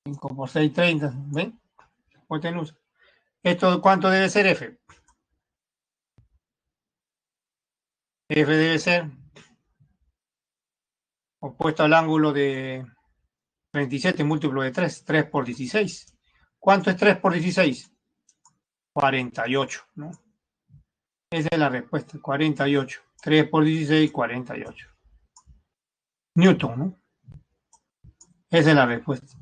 Speaker 1: 5 por 6, 30, ¿ven? Hipotenusa. ¿Esto cuánto debe ser F? F debe ser opuesto al ángulo de 37 múltiplo de 3, 3 por 16. ¿Cuánto es 3 por 16? 48, ¿no? Esa es la respuesta, 48. 3 por 16, 48. Newton, ¿no? Esa es la respuesta.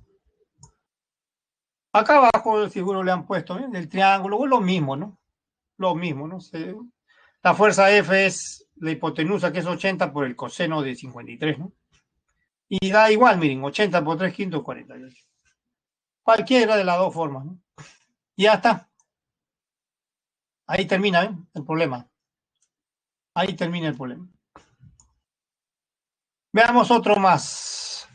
Speaker 1: Acá abajo seguro le han puesto del triángulo, o lo mismo, ¿no? Lo mismo, ¿no? La fuerza F es la hipotenusa, que es 80 por el coseno de 53, ¿no? Y da igual, miren, 80 por 3 quintos, 48. Cualquiera de las dos formas, ¿no? Ya está. Ahí termina, ¿eh? El problema. Ahí termina el problema. Veamos otro más.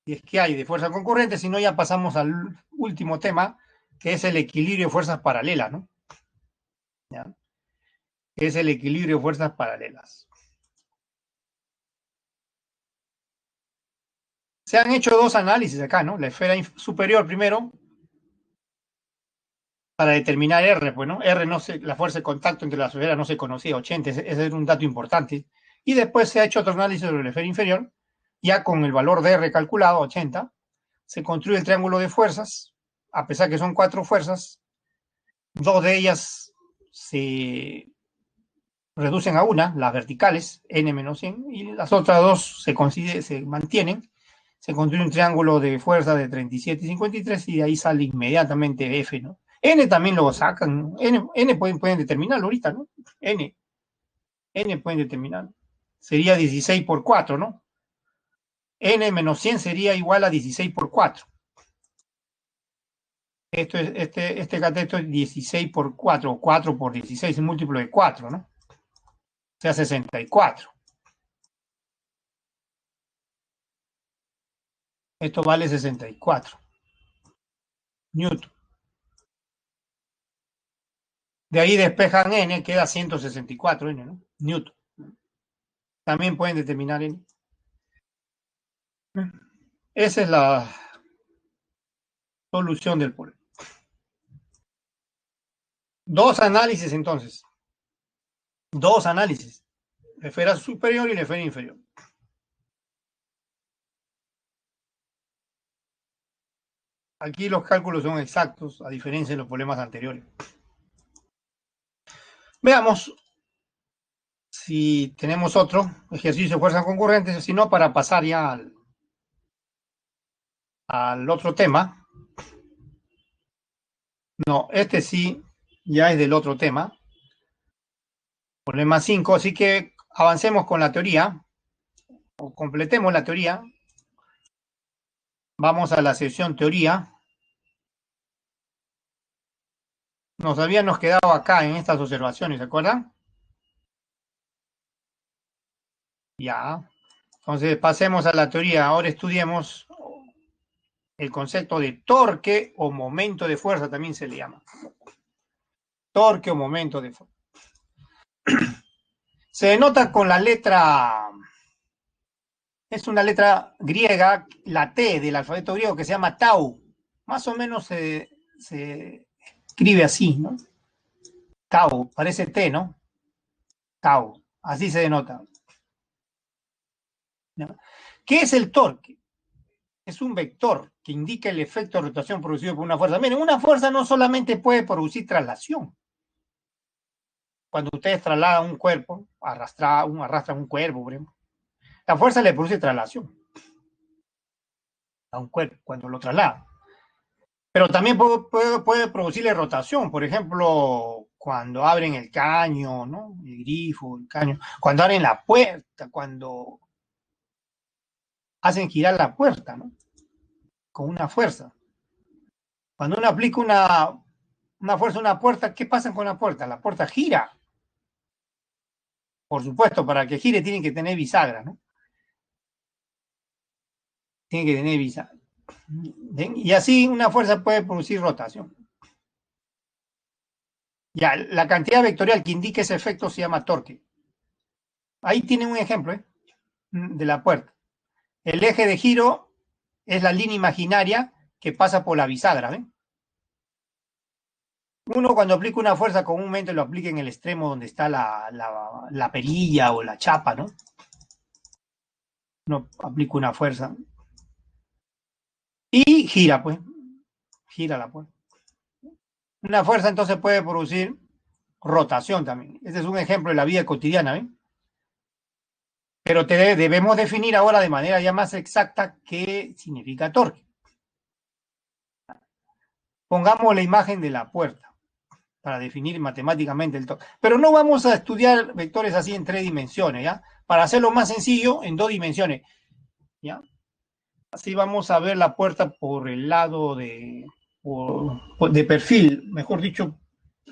Speaker 1: Y es que hay de fuerza concurrente, si no ya pasamos al último tema, que es el equilibrio de fuerzas paralelas, ¿no? ¿Ya? Es el equilibrio de fuerzas paralelas. Se han hecho dos análisis acá, ¿no? La esfera superior primero, para determinar R, pues, ¿no? R no se, la fuerza de contacto entre las esferas no se conocía, 80, ese es un dato importante. Y después se ha hecho otro análisis sobre la esfera inferior, ya con el valor de R calculado, 80, se construye el triángulo de fuerzas, a pesar que son 4 fuerzas, 2 de ellas se reducen a una, las verticales, n menos 100, y las otras dos se mantienen. Se construye un triángulo de fuerza de 37 y 53 y de ahí sale inmediatamente F, ¿no? N también lo sacan, N pueden determinarlo ahorita, ¿no? N pueden determinar. Sería 16 por 4, ¿no? N menos 100 sería igual a 16 por 4. Esto es, este cateto es 16 por 4, o 4 por 16, un múltiplo de 4, ¿no? O sea, 64. Esto vale 64 newton. De ahí despejan N, queda 164 N, ¿no? Newton. También pueden determinar N. Esa es la solución del problema. Dos análisis entonces. Dos análisis. La esfera superior y la esfera inferior. Aquí los cálculos son exactos, a diferencia de los problemas anteriores. Veamos si tenemos otro ejercicio de fuerzas concurrentes, si no, para pasar ya al otro tema. No, este sí ya es del otro tema. Problema 5, así que avancemos con la teoría, o completemos la teoría. Vamos a la sección teoría. Nos habíamos quedado acá en estas observaciones, ¿se acuerdan? Ya. Entonces pasemos a la teoría. Ahora estudiemos el concepto de torque o momento de fuerza, también se le llama. Torque o momento de fuerza. Se denota con la letra, es una letra griega, la T del alfabeto griego, que se llama tau. Más o menos se escribe así, ¿no? Tau, parece T, ¿no? Tau, así se denota. ¿No? ¿Qué es el torque? Es un vector que indica el efecto de rotación producido por una fuerza. Miren, una fuerza no solamente puede producir traslación. Cuando ustedes trasladan un cuerpo, arrastran un cuerpo, por ejemplo, la fuerza le produce traslación a un cuerpo cuando lo traslada. Pero también puede producirle rotación, por ejemplo, cuando abren el caño, ¿no? El grifo, el caño, cuando abren la puerta, cuando hacen girar la puerta, ¿no? Con una fuerza. Cuando uno aplica una fuerza a una puerta, ¿qué pasa con la puerta? La puerta gira. Por supuesto, para que gire tiene que tener bisagra, ¿no? Tiene que tener bisagra. ¿Ven? Y así una fuerza puede producir rotación. Ya, la cantidad vectorial que indica ese efecto se llama torque. Ahí tienen un ejemplo, ¿eh? De la puerta. El eje de giro es la línea imaginaria que pasa por la bisagra, ¿ven? Uno cuando aplica una fuerza comúnmente lo aplica en el extremo donde está la perilla o la chapa, ¿no? Uno aplica una fuerza y gira, pues. Gira la puerta. Una fuerza entonces puede producir rotación también. Este es un ejemplo de la vida cotidiana, ¿ven? Pero debemos definir ahora de manera ya más exacta qué significa torque. Pongamos la imagen de la puerta. para definir matemáticamente el torque. Pero no vamos a estudiar vectores así en 3 dimensiones, ¿ya? Para hacerlo más sencillo, en 2 dimensiones, ¿ya? Así vamos a ver la puerta por el lado de perfil, mejor dicho,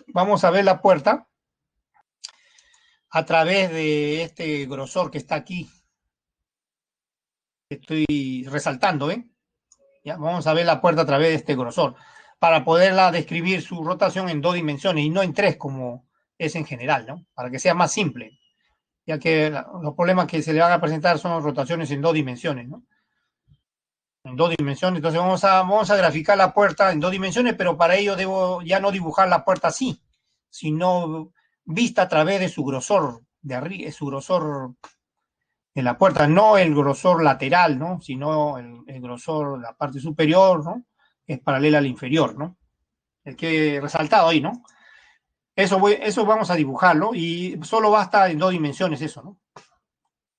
Speaker 1: vamos a ver la puerta a través de este grosor que está aquí, que estoy resaltando, ¿eh? ¿Ya? Vamos a ver la puerta a través de este grosor, para poderla describir su rotación en 2 dimensiones y no en 3 como es en general, ¿no? Para que sea más simple, ya que los problemas que se le van a presentar son rotaciones en 2 dimensiones, ¿no? En 2 dimensiones, entonces vamos a graficar la puerta en 2 dimensiones, pero para ello debo ya no dibujar la puerta así, sino vista a través de su grosor, de arriba, su grosor de la puerta, no el grosor lateral, ¿no? Sino el grosor, la parte superior, ¿no? Es paralela al inferior, ¿no? El que he resaltado ahí, ¿no? Eso vamos a dibujarlo y solo basta en 2 dimensiones eso, ¿no?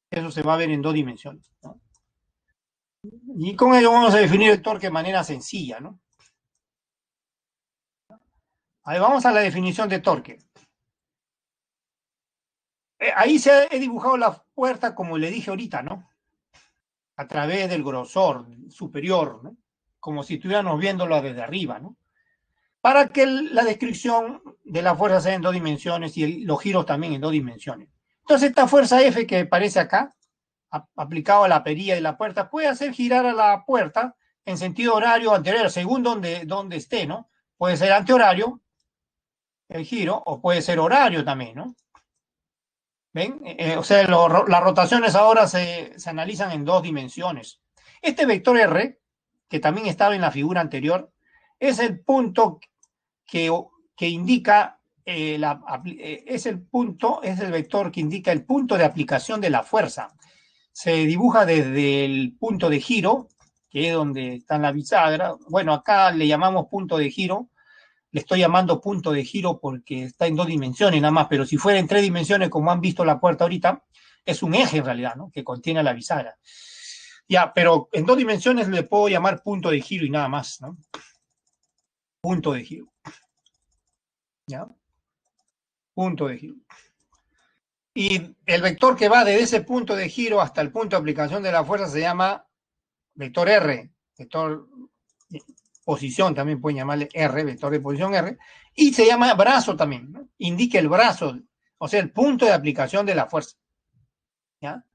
Speaker 1: Eso se va a ver en 2 dimensiones, ¿no? Y con ello vamos a definir el torque de manera sencilla, ¿no? Ahí vamos a la definición de torque. Ahí he dibujado la puerta como le dije ahorita, ¿no? A través del grosor superior, ¿no? Como si estuviéramos viéndolo desde arriba, ¿no? Para que la descripción de la fuerza sea en 2 dimensiones y los giros también en 2 dimensiones. Entonces, esta fuerza F que aparece acá, aplicado a la perilla de la puerta, puede hacer girar a la puerta en sentido horario anterior, según donde esté, ¿no? Puede ser antihorario el giro o puede ser horario también, ¿no? ¿Ven? O sea, las rotaciones ahora se analizan en 2 dimensiones. Este vector R, que también estaba en la figura anterior, es el punto que indica, es el vector que indica el punto de aplicación de la fuerza. Se dibuja desde el punto de giro, que es donde está la bisagra. Bueno, acá le llamamos punto de giro. Le estoy llamando punto de giro porque está en 2 dimensiones nada más, pero si fuera en 3 dimensiones, como han visto la puerta ahorita, es un eje en realidad, ¿no? Que contiene la bisagra. Ya, pero en 2 dimensiones le puedo llamar punto de giro y nada más, ¿no? Punto de giro. ¿Ya? Punto de giro. Y el vector que va desde ese punto de giro hasta el punto de aplicación de la fuerza se llama vector R, vector posición, también pueden llamarle R, vector de posición R, y se llama brazo también, ¿no? Indica el brazo, o sea, el punto de aplicación de la fuerza. ¿Ya?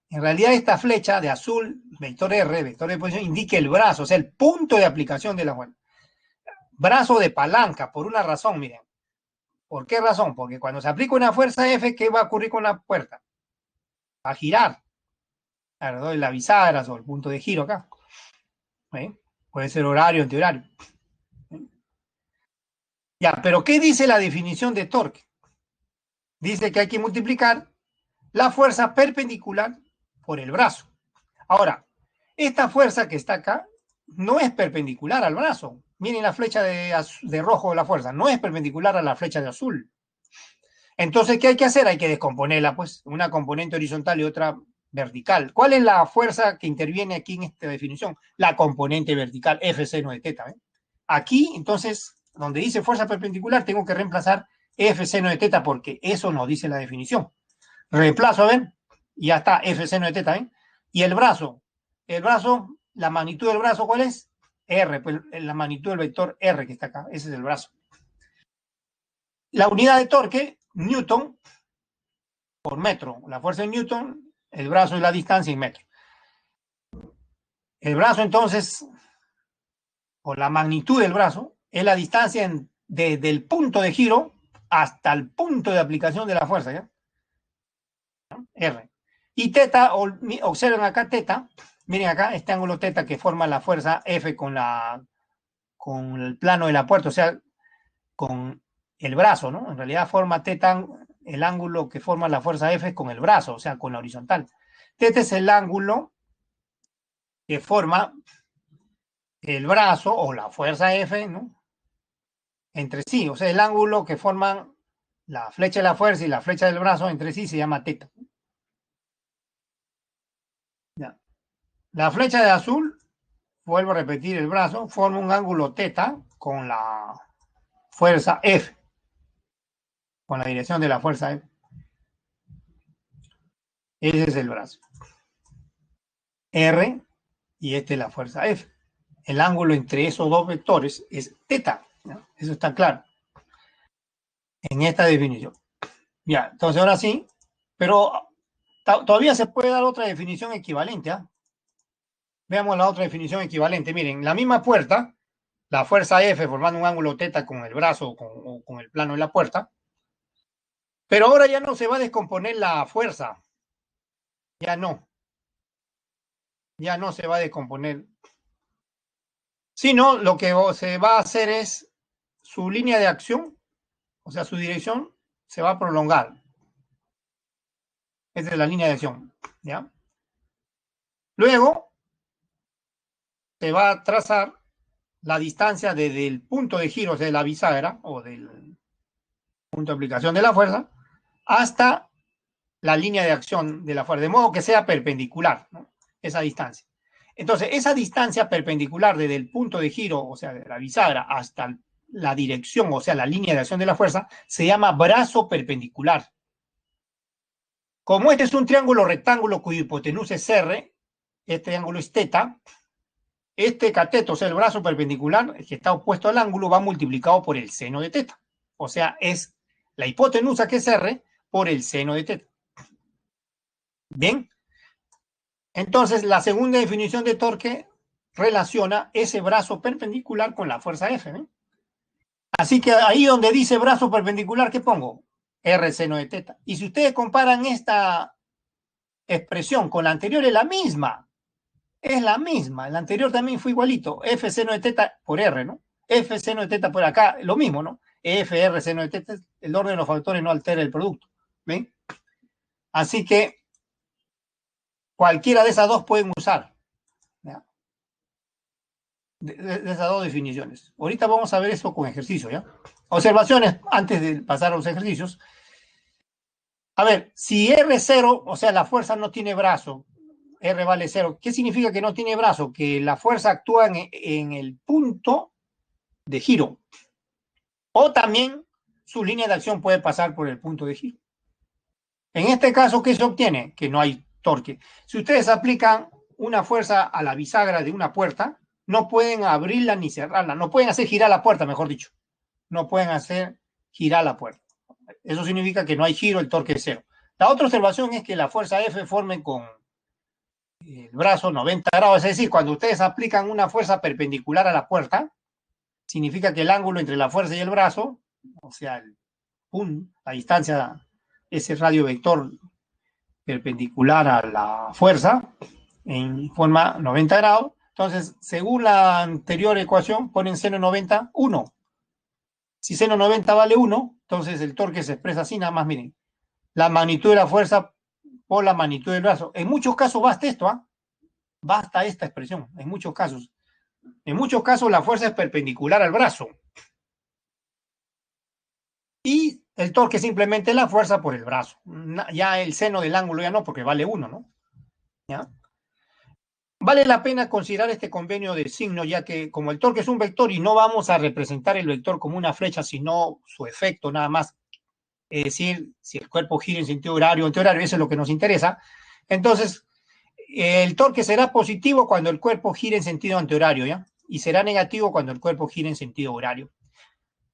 Speaker 1: En realidad esta flecha de azul, vector R, vector de posición, indica el brazo, o sea, el punto de aplicación de la fuerza. Brazo de palanca, por una razón, miren. ¿Por qué razón? Porque cuando se aplica una fuerza F, ¿qué va a ocurrir con la puerta? Va a girar. Claro, doy la bisagra o el punto de giro acá. ¿Eh? Puede ser horario, antihorario. Ya, pero ¿qué dice la definición de torque? Dice que hay que multiplicar la fuerza perpendicular por el brazo. Ahora, esta fuerza que está acá no es perpendicular al brazo. Miren la flecha de rojo de la fuerza, no es perpendicular a la flecha de azul. Entonces, ¿qué hay que hacer? Hay que descomponerla, pues, una componente horizontal y otra vertical. ¿Cuál es la fuerza que interviene aquí en esta definición? La componente vertical, F seno de teta. ¿eh? Aquí, entonces, donde dice fuerza perpendicular, tengo que reemplazar F seno de teta porque eso nos dice la definición. Reemplazo, a ver, y ya está, F seno de teta. ¿eh? Y el brazo, la magnitud del brazo, ¿cuál es? R, pues la magnitud del vector R que está acá, ese es el brazo. La unidad de torque, Newton por metro. La fuerza en Newton, el brazo y la distancia en metro. El brazo, entonces, o la magnitud del brazo, es la distancia desde el punto de giro hasta el punto de aplicación de la fuerza, ¿ya? R. Y teta, observen acá teta, miren acá, este ángulo teta que forma la fuerza F con el plano de la puerta, o sea, con el brazo, ¿no? En realidad forma teta, el ángulo que forma la fuerza F con el brazo, o sea, con la horizontal. Teta es el ángulo que forma el brazo o la fuerza F, ¿no? Entre sí, o sea, el ángulo que forman la flecha de la fuerza y la flecha del brazo entre sí se llama teta. Ya. La flecha de azul, vuelvo a repetir, el brazo forma un ángulo teta con la fuerza F. con la dirección de la fuerza F. Ese es el brazo. R y esta es la fuerza F. El ángulo entre esos dos vectores es teta, ¿no? Eso está claro en esta definición. Ya, entonces ahora sí, pero todavía se puede dar otra definición equivalente. ¿Eh? Veamos la otra definición equivalente. Miren, la misma puerta, la fuerza F formando un ángulo teta con el brazo o con el plano de la puerta, pero ahora ya no se va a descomponer la fuerza. Ya no. Ya no se va a descomponer. Sino lo que se va a hacer es su línea de acción, o sea, su dirección se va a prolongar. Esa es la línea de acción. ¿Ya? Luego se va a trazar la distancia desde el punto de giro, o sea, de la bisagra o del punto de aplicación de la fuerza, hasta la línea de acción de la fuerza, de modo que sea perpendicular, ¿no? Esa distancia. Entonces, esa distancia perpendicular desde el punto de giro, o sea, de la bisagra, hasta la dirección, o sea, la línea de acción de la fuerza, se llama brazo perpendicular. Como este es un triángulo rectángulo cuya hipotenusa es R, este ángulo es teta, este cateto, o sea, el brazo perpendicular, que está opuesto al ángulo, va multiplicado por el seno de teta. O sea, es la hipotenusa, que es R, por el seno de teta. Bien. Entonces, la segunda definición de torque relaciona ese brazo perpendicular con la fuerza F. ¿eh? Así que ahí donde dice brazo perpendicular, ¿qué pongo? R seno de teta. Y si ustedes comparan esta expresión con la anterior, es la misma. Es la misma. La anterior también fue igualito. F seno de teta por R, ¿no? F seno de teta por acá, lo mismo, ¿no? F, R seno de teta, el orden de los factores no altera el producto. ¿Ven? Así que cualquiera de esas dos pueden usar. ¿Ya? De esas dos definiciones. Ahorita vamos a ver eso con ejercicio, ¿ya? Observaciones antes de pasar a los ejercicios. A ver, si R0, o sea, la fuerza no tiene brazo, R vale 0, ¿qué significa que no tiene brazo? Que la fuerza actúa en el punto de giro. O también su línea de acción puede pasar por el punto de giro. En este caso, ¿qué se obtiene? Que no hay torque. Si ustedes aplican una fuerza a la bisagra de una puerta, no pueden abrirla ni cerrarla, no pueden hacer girar la puerta, mejor dicho. No pueden hacer girar la puerta. Eso significa que no hay giro, el torque es cero. La otra observación es que la fuerza F forme con el brazo 90 grados, es decir, cuando ustedes aplican una fuerza perpendicular a la puerta, significa que el ángulo entre la fuerza y el brazo, o sea, la distancia, ese radio vector perpendicular a la fuerza, en forma 90 grados. Entonces, según la anterior ecuación, ponen seno 90, 1. Si seno 90 vale 1, entonces el torque se expresa así, nada más, miren. La magnitud de la fuerza por la magnitud del brazo. En muchos casos basta esto, ¿ah? Basta esta expresión, en muchos casos. En muchos casos la fuerza es perpendicular al brazo. Y el torque simplemente la fuerza por el brazo. Ya el seno del ángulo ya no, porque vale 1, ¿no? ¿Ya? Vale la pena considerar este convenio de signo, ya que como el torque es un vector y no vamos a representar el vector como una flecha, sino su efecto nada más, es decir, si el cuerpo gira en sentido horario o antihorario, eso es lo que nos interesa. Entonces, el torque será positivo cuando el cuerpo gire en sentido antihorario, ¿ya? Y será negativo cuando el cuerpo gire en sentido horario.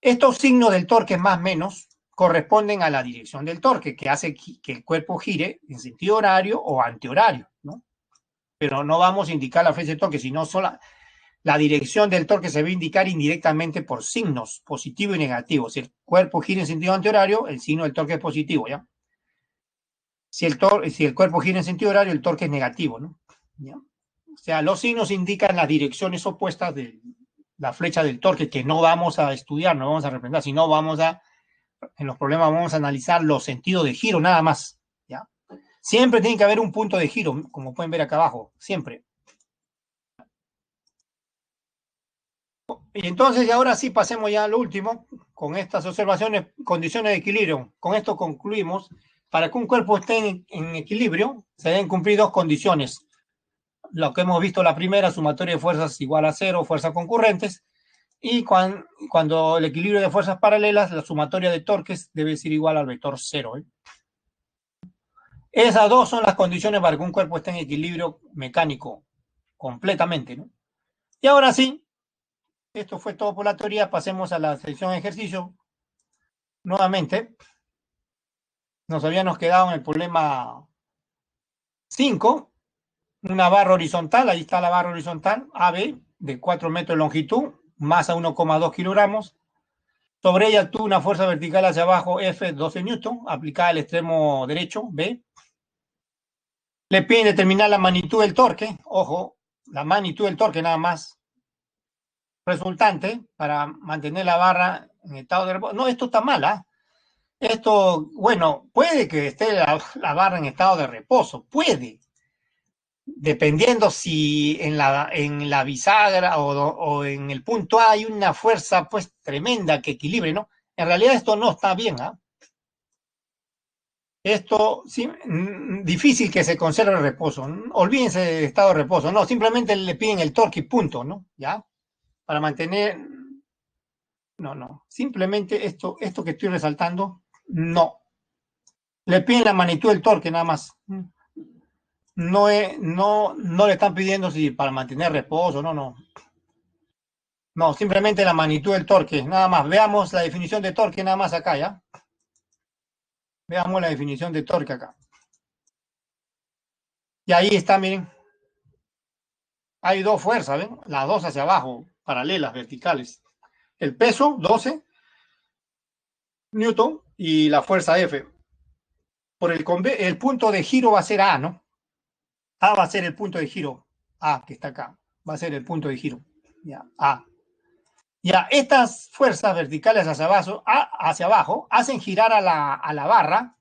Speaker 1: Estos signos del torque más menos corresponden a la dirección del torque, que hace que el cuerpo gire en sentido horario o antihorario, ¿no? Pero no vamos a indicar la flecha de torque, sino solo la dirección del torque se va a indicar indirectamente por signos, positivo y negativo. Si el cuerpo gira en sentido antihorario, el signo del torque es positivo, ¿ya? Si el cuerpo gira en sentido horario, el torque es negativo, ¿no? ¿Ya? O sea, los signos indican las direcciones opuestas de la flecha del torque, que no vamos a estudiar, no vamos a representar, sino en los problemas vamos a analizar los sentidos de giro nada más, ¿ya? Siempre tiene que haber un punto de giro, como pueden ver acá abajo, siempre. Y entonces, y ahora sí pasemos ya a lo último, con estas observaciones, condiciones de equilibrio. Con esto concluimos. Para que un cuerpo esté en equilibrio, se deben cumplir dos condiciones. Lo que hemos visto la primera, sumatoria de fuerzas igual a cero, fuerzas concurrentes. Y cuando el equilibrio de fuerzas paralelas, la sumatoria de torques debe ser igual al vector cero. Esas dos son las condiciones para que un cuerpo esté en equilibrio mecánico completamente, ¿no? Y ahora sí, esto fue todo por la teoría. Pasemos a la sección de ejercicio. Nuevamente, nos habíamos quedado en el problema 5, una barra horizontal, ahí está la barra horizontal, AB, de 4 metros de longitud, masa 1,2 kilogramos. Sobre ella actúa una fuerza vertical hacia abajo, F, 12 newton, aplicada al extremo derecho, B. Le piden determinar la magnitud del torque, ojo, la magnitud del torque nada más, resultante para mantener la barra en estado de reposo. No, esto está mal, ¿ah? Esto, bueno, puede que esté la barra en estado de reposo, puede, dependiendo si en la bisagra o en el punto A hay una fuerza pues tremenda que equilibre, ¿no? En realidad esto no está bien, ¿ah? Esto, sí, difícil que se conserve el reposo. Olvídense de estado de reposo, no, simplemente le piden el torque y punto, ¿no? ¿Ya? Para mantener, no, simplemente esto que estoy resaltando, no. Le piden la magnitud del torque nada más. No le están pidiendo si para mantener reposo, no. No, simplemente la magnitud del torque, nada más. Veamos la definición de torque nada más acá, ¿ya? Veamos la definición de torque acá. Y ahí está, miren. Hay dos fuerzas, ¿ven? Las dos hacia abajo, paralelas, verticales. El peso, 12 newton, y la fuerza F. Por el punto de giro va a ser A, ¿no? A va a ser el punto de giro. A, que está acá. Va a ser el punto de giro. Ya, A. Ya, estas fuerzas verticales hacia abajo hacen girar a la barra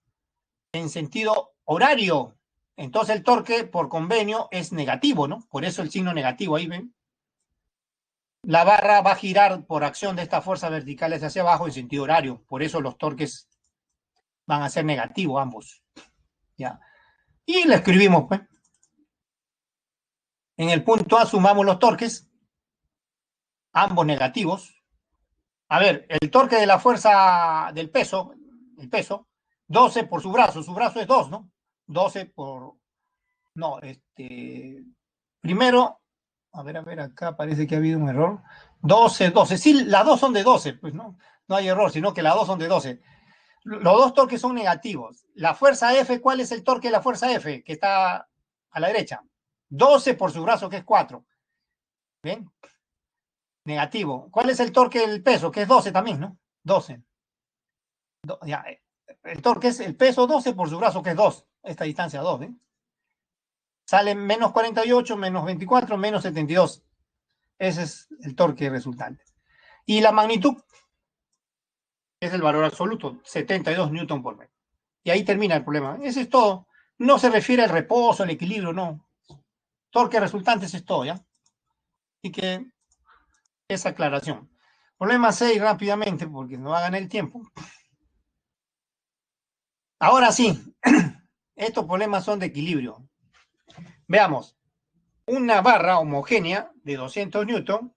Speaker 1: en sentido horario. Entonces el torque por convenio es negativo, ¿no? Por eso el signo negativo, ahí ven. La barra va a girar por acción de estas fuerzas verticales hacia abajo en sentido horario. Por eso los torques van a ser negativos ambos. ¿Ya? Y lo escribimos, pues. En el punto A sumamos los torques, ambos negativos. A ver, el torque de la fuerza del peso, el peso, 12 por su brazo es 2, ¿no? 12 por, no, primero, a ver, acá parece que ha habido un error. 12, sí, las dos son de 12, pues no hay error, sino que las dos son de 12. Los dos torques son negativos. La fuerza F, ¿cuál es el torque de la fuerza F? Que está a la derecha. 12 por su brazo, que es 4. ¿Bien? Negativo. ¿Cuál es el torque del peso? Que es 12 también, ¿no? 12. Ya, el torque es el peso 12 por su brazo, que es 2. Esta distancia 2, ¿eh? Sale menos 48, menos 24, menos 72. Ese es el torque resultante. Y la magnitud es el valor absoluto, 72 newton por metro. Y ahí termina el problema. Ese es todo. No se refiere al reposo, al equilibrio, no. Torque resultante es todo, ¿ya? Así que esa aclaración. Problema 6 rápidamente, porque no hagan el tiempo. Ahora sí, estos problemas son de equilibrio. Veamos, una barra homogénea de 200 newton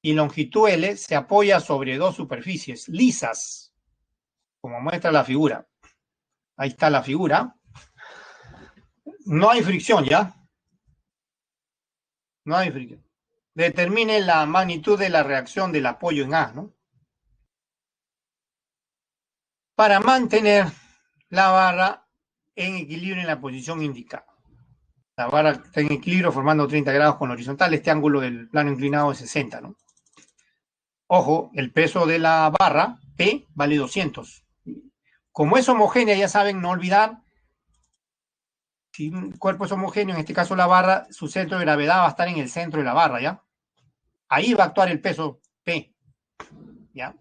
Speaker 1: y longitud L se apoya sobre dos superficies lisas, como muestra la figura. Ahí está la figura. No hay fricción, ¿ya? No hay fricción. Determine la magnitud de la reacción del apoyo en A, ¿no? Para mantener la barra en equilibrio en la posición indicada. La barra está en equilibrio formando 30 grados con la horizontal. Este ángulo del plano inclinado es 60, ¿no? Ojo, el peso de la barra, P, vale 200. Como es homogénea, ya saben, no olvidar, si un cuerpo es homogéneo, en este caso la barra, su centro de gravedad va a estar en el centro de la barra, ¿ya? Ahí va a actuar el peso P, ¿ya?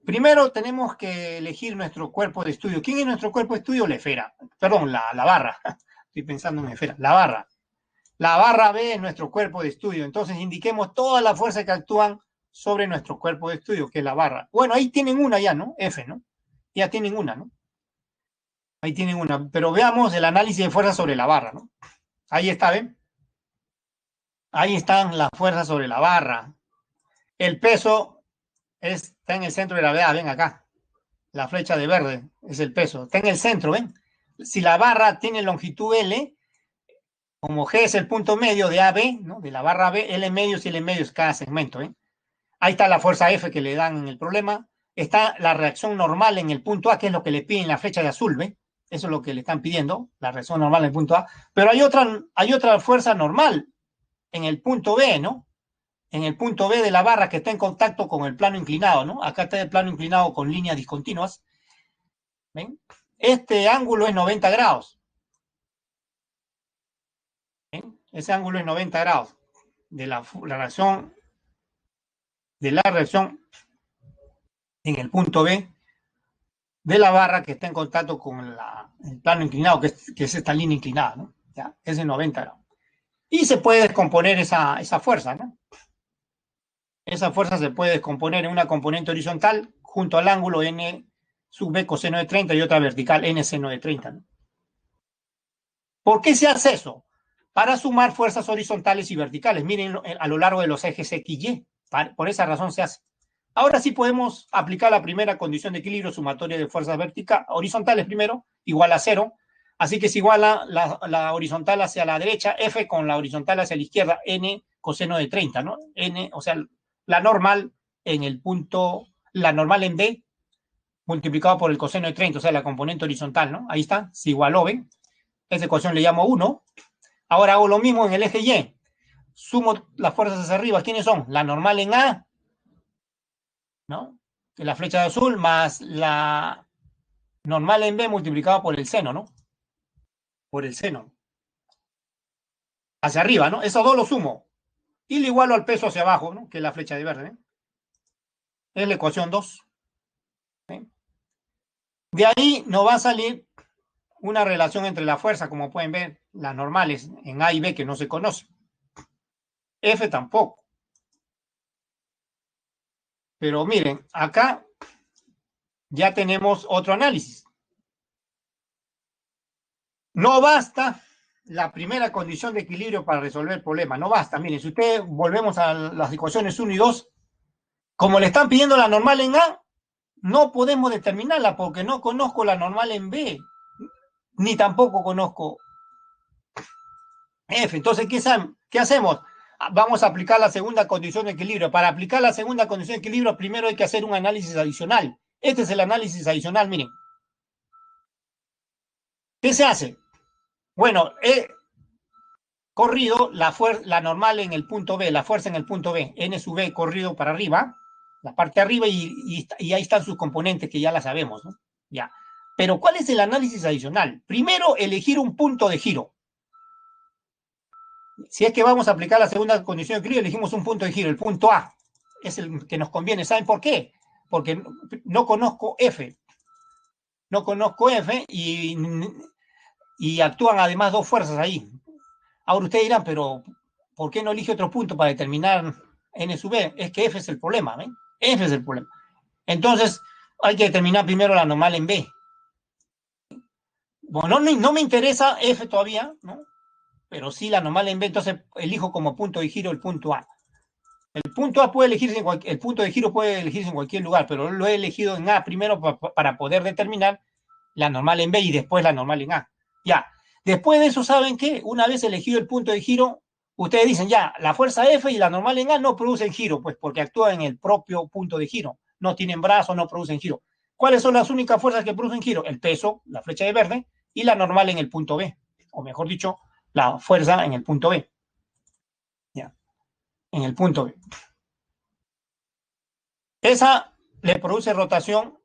Speaker 1: Primero tenemos que elegir nuestro cuerpo de estudio. ¿Quién es nuestro cuerpo de estudio? La esfera. Perdón, la barra. Estoy pensando en esfera. La barra. La barra B es nuestro cuerpo de estudio. Entonces indiquemos todas las fuerzas que actúan sobre nuestro cuerpo de estudio, que es la barra. Bueno, ahí tienen una ya, ¿no? F, ¿no? Ya tienen una, ¿no? Ahí tienen una. Pero veamos el análisis de fuerzas sobre la barra, ¿no? Ahí está, ¿ven? Ahí están las fuerzas sobre la barra. El peso está en el centro de la gravedad, ven acá. La flecha de verde es el peso. Está en el centro, ven. Si la barra tiene longitud L, como G es el punto medio de AB, ¿no? De la barra B, L medio si L medio es cada segmento, ¿ven? Ahí está la fuerza F que le dan en el problema. Está la reacción normal en el punto A, que es lo que le piden la flecha de azul, ¿ven? Eso es lo que le están pidiendo, la reacción normal en el punto A. Pero hay otra fuerza normal en el punto B, ¿no? En el punto B de la barra que está en contacto con el plano inclinado, ¿no? Acá está el plano inclinado con líneas discontinuas. ¿Ven? Este ángulo es 90 grados. ¿Ven? Ese ángulo es 90 grados de la reacción en el punto B de la barra que está en contacto con el plano inclinado, que es esta línea inclinada, ¿no? ¿Ya? Es de 90 grados. Y se puede descomponer esa fuerza, ¿no? Esa fuerza se puede descomponer en una componente horizontal junto al ángulo n sub b coseno de 30 y otra vertical n seno de 30, ¿no? ¿Por qué se hace eso? Para sumar fuerzas horizontales y verticales. Miren a lo largo de los ejes X y Y. Por esa razón se hace. Ahora sí podemos aplicar la primera condición de equilibrio sumatoria de fuerzas horizontales primero, igual a 0. Así que se iguala la horizontal hacia la derecha, F con la horizontal hacia la izquierda, N coseno de 30, ¿no? N, o sea, la normal en el punto, la normal en B, multiplicado por el coseno de 30, o sea, la componente horizontal, ¿no? Ahí está, se igualó, ¿ven? Esa ecuación le llamo 1. Ahora hago lo mismo en el eje Y. Sumo las fuerzas hacia arriba. ¿Quiénes son? La normal en A, ¿no? Que la flecha de azul, más la normal en B multiplicado por el seno, ¿no? Por el seno. Hacia arriba, ¿no? Esos dos los sumo. Y le igualo al peso hacia abajo, ¿no? Que es la flecha de verde, ¿eh? Es la ecuación 2. ¿Eh? De ahí nos va a salir una relación entre la fuerza, como pueden ver, las normales en A y B que no se conocen. F tampoco. Pero miren, acá ya tenemos otro análisis. No basta la primera condición de equilibrio para resolver el problema. No basta. Miren, si ustedes volvemos a las ecuaciones 1 y 2, como le están pidiendo la normal en A, no podemos determinarla porque no conozco la normal en B, ni tampoco conozco F. Entonces, ¿qué hacemos? Vamos a aplicar la segunda condición de equilibrio. Para aplicar la segunda condición de equilibrio, primero hay que hacer un análisis adicional. Este es el análisis adicional, miren. ¿Qué se hace? Bueno, corrido la normal en el punto B, la fuerza en el punto B, N sub B corrido para arriba, la parte de arriba y ahí están sus componentes que ya la sabemos, ¿no? Ya. Pero ¿cuál es el análisis adicional? Primero, elegir un punto de giro. Si es que vamos a aplicar la segunda condición de equilibrio, elegimos un punto de giro, el punto A. Es el que nos conviene. ¿Saben por qué? Porque no conozco F. No conozco F y actúan además dos fuerzas ahí. Ahora ustedes dirán, pero ¿por qué no elige otro punto para determinar N sub B? Es que F es el problema, ¿ven? F es el problema. Entonces, hay que determinar primero la normal en B. Bueno, no me interesa F todavía, ¿no? Pero sí la normal en B, entonces elijo como punto de giro el punto A. El punto A puede elegirse el punto de giro puede elegirse en cualquier lugar, pero lo he elegido en A primero para poder determinar la normal en B y después la normal en A. Ya. Después de eso, ¿saben qué? Una vez elegido el punto de giro, ustedes dicen ya, la fuerza F y la normal en A no producen giro, pues porque actúan en el propio punto de giro. No tienen brazos, no producen giro. ¿Cuáles son las únicas fuerzas que producen giro? El peso, la flecha de verde, y la normal en el punto B. O mejor dicho, la fuerza en el punto B. Ya. En el punto B. Esa le produce rotación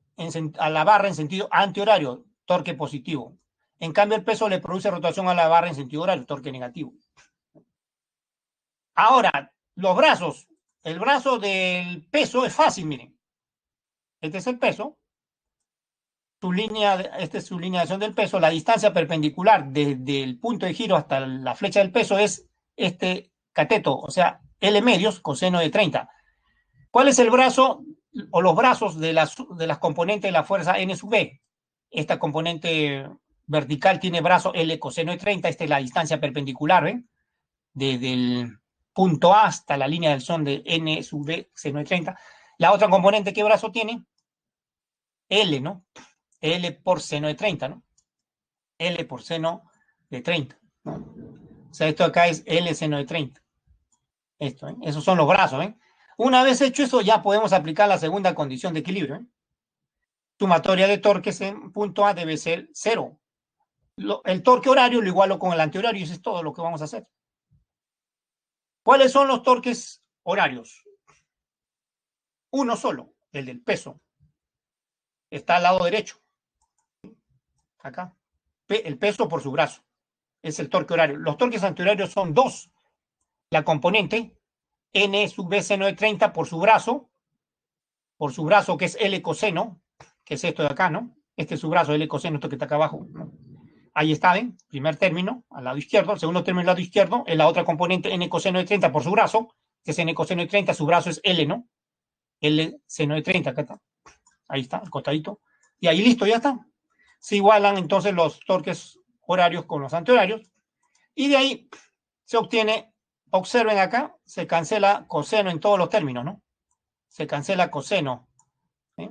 Speaker 1: a la barra en sentido antihorario, torque positivo. En cambio, el peso le produce rotación a la barra en sentido horario, torque negativo. Ahora, los brazos. El brazo del peso es fácil, miren. Este es el peso. Esta es su línea de acción del peso. La distancia perpendicular desde el punto de giro hasta la flecha del peso es este cateto, o sea, L medios, coseno de 30. ¿Cuál es el brazo o los brazos de las componentes de la fuerza N sub B? Esta componente vertical tiene brazo L coseno de 30. Esta es la distancia perpendicular, ¿ven? Desde el punto A hasta la línea del son de N sub B seno de 30. La otra componente, ¿qué brazo tiene? L, ¿no? L por seno de 30, ¿no? L por seno de 30, ¿no? O sea, esto acá es L seno de 30. Esto, ¿eh? Esos son los brazos, ¿eh? Una vez hecho eso, ya podemos aplicar la segunda condición de equilibrio, ¿eh? Sumatoria de torques en punto A debe ser 0. El torque horario lo igualo con el antihorario y eso es todo lo que vamos a hacer. ¿Cuáles son los torques horarios? Uno solo, el del peso. Está al lado derecho. Acá. El peso por su brazo. Es el torque horario. Los torques antihorarios son dos. La componente N sub B seno de 30 por su brazo que es L coseno, que es esto de acá, ¿no? Este es su brazo, L coseno, esto que está acá abajo, ¿no? Ahí está, ¿ven? Primer término, al lado izquierdo. El segundo término al lado izquierdo. En la otra componente, N coseno de 30 por su brazo, que es N coseno de 30, su brazo es L, ¿no? L seno de 30, acá está. Ahí está, al costadito. Y ahí listo, ya está. Se igualan entonces los torques horarios con los antihorarios. Y de ahí se obtiene, observen acá, se cancela coseno en todos los términos, ¿no? Se cancela coseno. ¿Sí?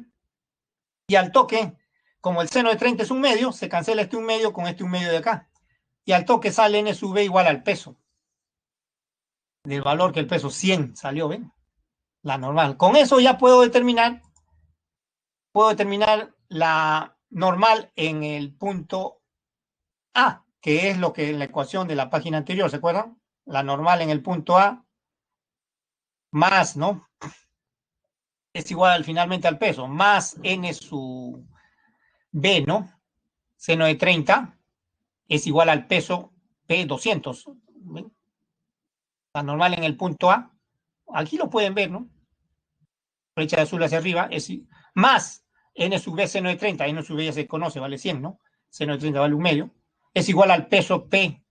Speaker 1: Y al toque, como el seno de 30 es un medio, se cancela este un medio con este un medio de acá. Y al toque sale N sub B igual al peso. Del valor que el peso 100 salió, ¿ven? La normal. Con eso ya puedo determinar la normal en el punto A, que es lo que en la ecuación de la página anterior, ¿se acuerdan? La normal en el punto A más, ¿no? Es igual finalmente al peso, más N sub B, ¿no? Seno de 30 es igual al peso P 200. ¿Ven? La normal en el punto A, aquí lo pueden ver, ¿no? Flecha de azul hacia arriba, es más N sub B seno de 30, N sub B ya se conoce, vale 100, ¿no? Seno de 30 vale un medio, es igual al peso P,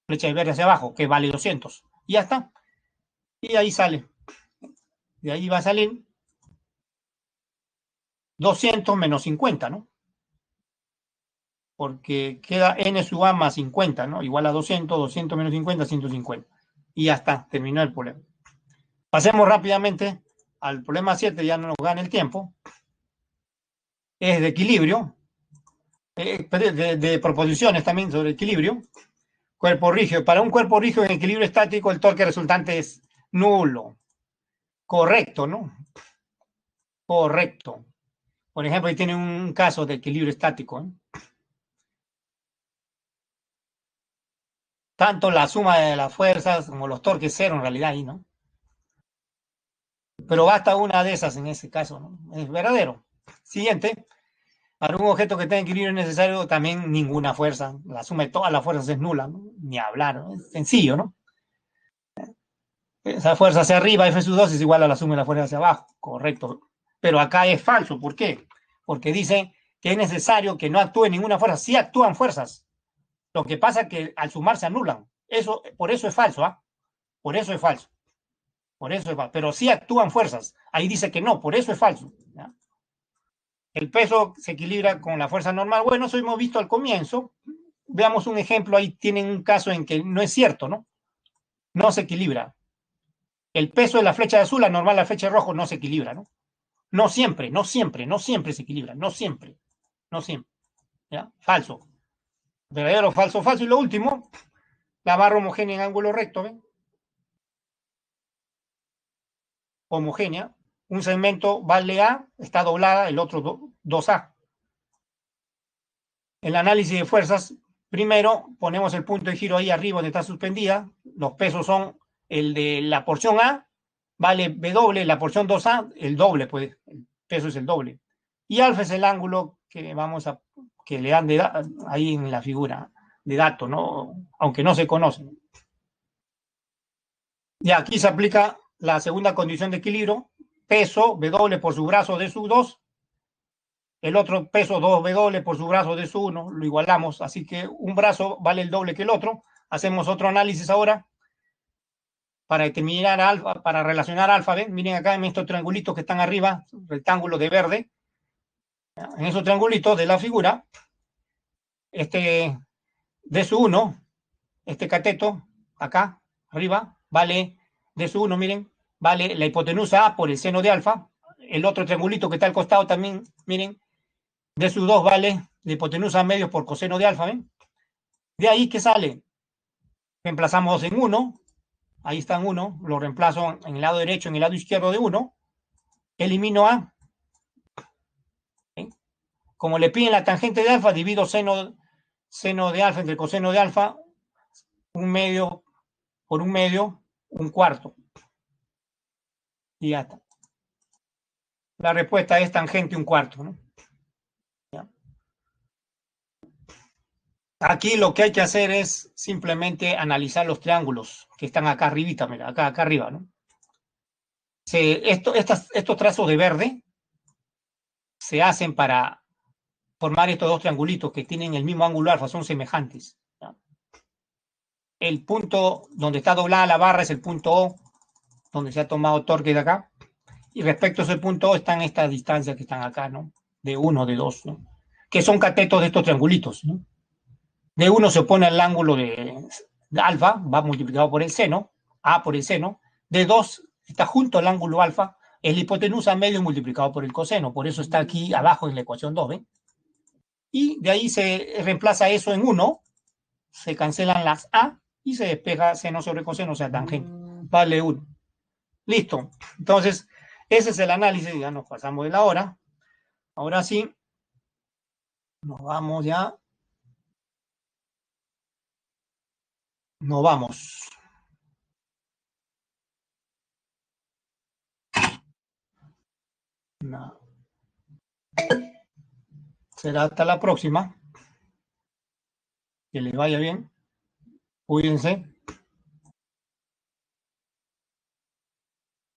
Speaker 1: flecha de verde hacia abajo, que vale 200. Y ya está. Y ahí sale. De ahí va a salir 200 menos 50, ¿no? Porque queda N sub A más 50, ¿no? Igual a 200, 200 menos 50, 150. Y ya está, terminó el problema. Pasemos rápidamente al problema 7, ya no nos gana el tiempo. Es de equilibrio, de proposiciones también sobre equilibrio. Cuerpo rígido. Para un cuerpo rígido en equilibrio estático, el torque resultante es nulo. Correcto, ¿no? Correcto. Por ejemplo, ahí tiene un caso de equilibrio estático, ¿eh? Tanto la suma de las fuerzas como los torques cero en realidad ahí, ¿no? Pero basta una de esas en ese caso, ¿no? Es verdadero. Siguiente. Para un objeto que tenga equilibrio es necesario también ninguna fuerza. La suma de todas las fuerzas es nula, ¿no? Ni hablar, ¿no? Es sencillo, ¿no? Esa fuerza hacia arriba, F sub 2 es igual a la suma de la fuerza hacia abajo. Correcto. Pero acá es falso. ¿Por qué? Porque dice que es necesario que no actúe ninguna fuerza. Sí actúan fuerzas. Lo que pasa es que al sumar se anulan. Por eso es falso, ¿ah? Por eso es falso. Por eso es falso. Pero sí actúan fuerzas. Ahí dice que no, por eso es falso. ¿Ya? El peso se equilibra con la fuerza normal. Bueno, eso hemos visto al comienzo. Veamos un ejemplo. Ahí tienen un caso en que no es cierto, ¿no? No se equilibra. El peso de la flecha de azul, la normal, la flecha de rojo, no se equilibra, ¿no? No siempre, no siempre, no siempre se equilibra. No siempre. No siempre. ¿Ya? Falso. Verdadero, falso, falso. Y lo último, la barra homogénea en ángulo recto, ¿ven? Homogénea. Un segmento vale A, está doblada, el otro 2A. El análisis de fuerzas, primero ponemos el punto de giro ahí arriba donde está suspendida. Los pesos son el de la porción A, vale W, la porción 2A, el doble, pues, el peso es el doble. Y alfa es el ángulo que le dan ahí en la figura de dato, ¿no? Aunque no se conoce. Y aquí se aplica la segunda condición de equilibrio, peso W por su brazo de sub 2, el otro peso 2W por su brazo de sub 1, lo igualamos, así que un brazo vale el doble que el otro. Hacemos otro análisis ahora para determinar alfa, para relacionar alfa. ¿Ven? Miren acá en estos triangulitos que están arriba, rectángulo de verde, en esos triangulitos de la figura, este de sub 1, este cateto, acá, arriba, vale de su 1, miren, vale la hipotenusa A por el seno de alfa. El otro triangulito que está al costado también, miren, de su 2 vale la hipotenusa medios por coseno de alfa, ¿ven? De ahí que sale, reemplazamos en 1, ahí está en 1, lo reemplazo en el lado derecho, en el lado izquierdo de 1, elimino A. ¿Ven? Como le piden la tangente de alfa, divido seno de alfa entre coseno de alfa, un medio por un medio, un cuarto. Y ya está. La respuesta es tangente un cuarto, ¿no? ¿Ya? Aquí lo que hay que hacer es simplemente analizar los triángulos que están acá arribita, mira, acá arriba, ¿no? Estos trazos de verde se hacen para formar estos dos triangulitos que tienen el mismo ángulo alfa, son semejantes. ¿Ya? El punto donde está doblada la barra es el punto O, donde se ha tomado torque de acá. Y respecto a ese punto O están estas distancias que están acá, ¿no? De 1, de 2, ¿no? Que son catetos de estos triangulitos, ¿no? De 1 se opone al ángulo de alfa, va multiplicado por el seno, A por el seno. De 2 está junto al ángulo alfa, es la hipotenusa medio multiplicado por el coseno, por eso está aquí abajo en la ecuación 2, ¿ven? Y de ahí se reemplaza eso en 1, se cancelan las A y se despeja seno sobre coseno, o sea, tangente. Vale 1. Listo. Entonces, ese es el análisis, ya nos pasamos de la hora. Ahora sí, nos vamos ya. Nos vamos. No. Será hasta la próxima. Que les vaya bien. Cuídense.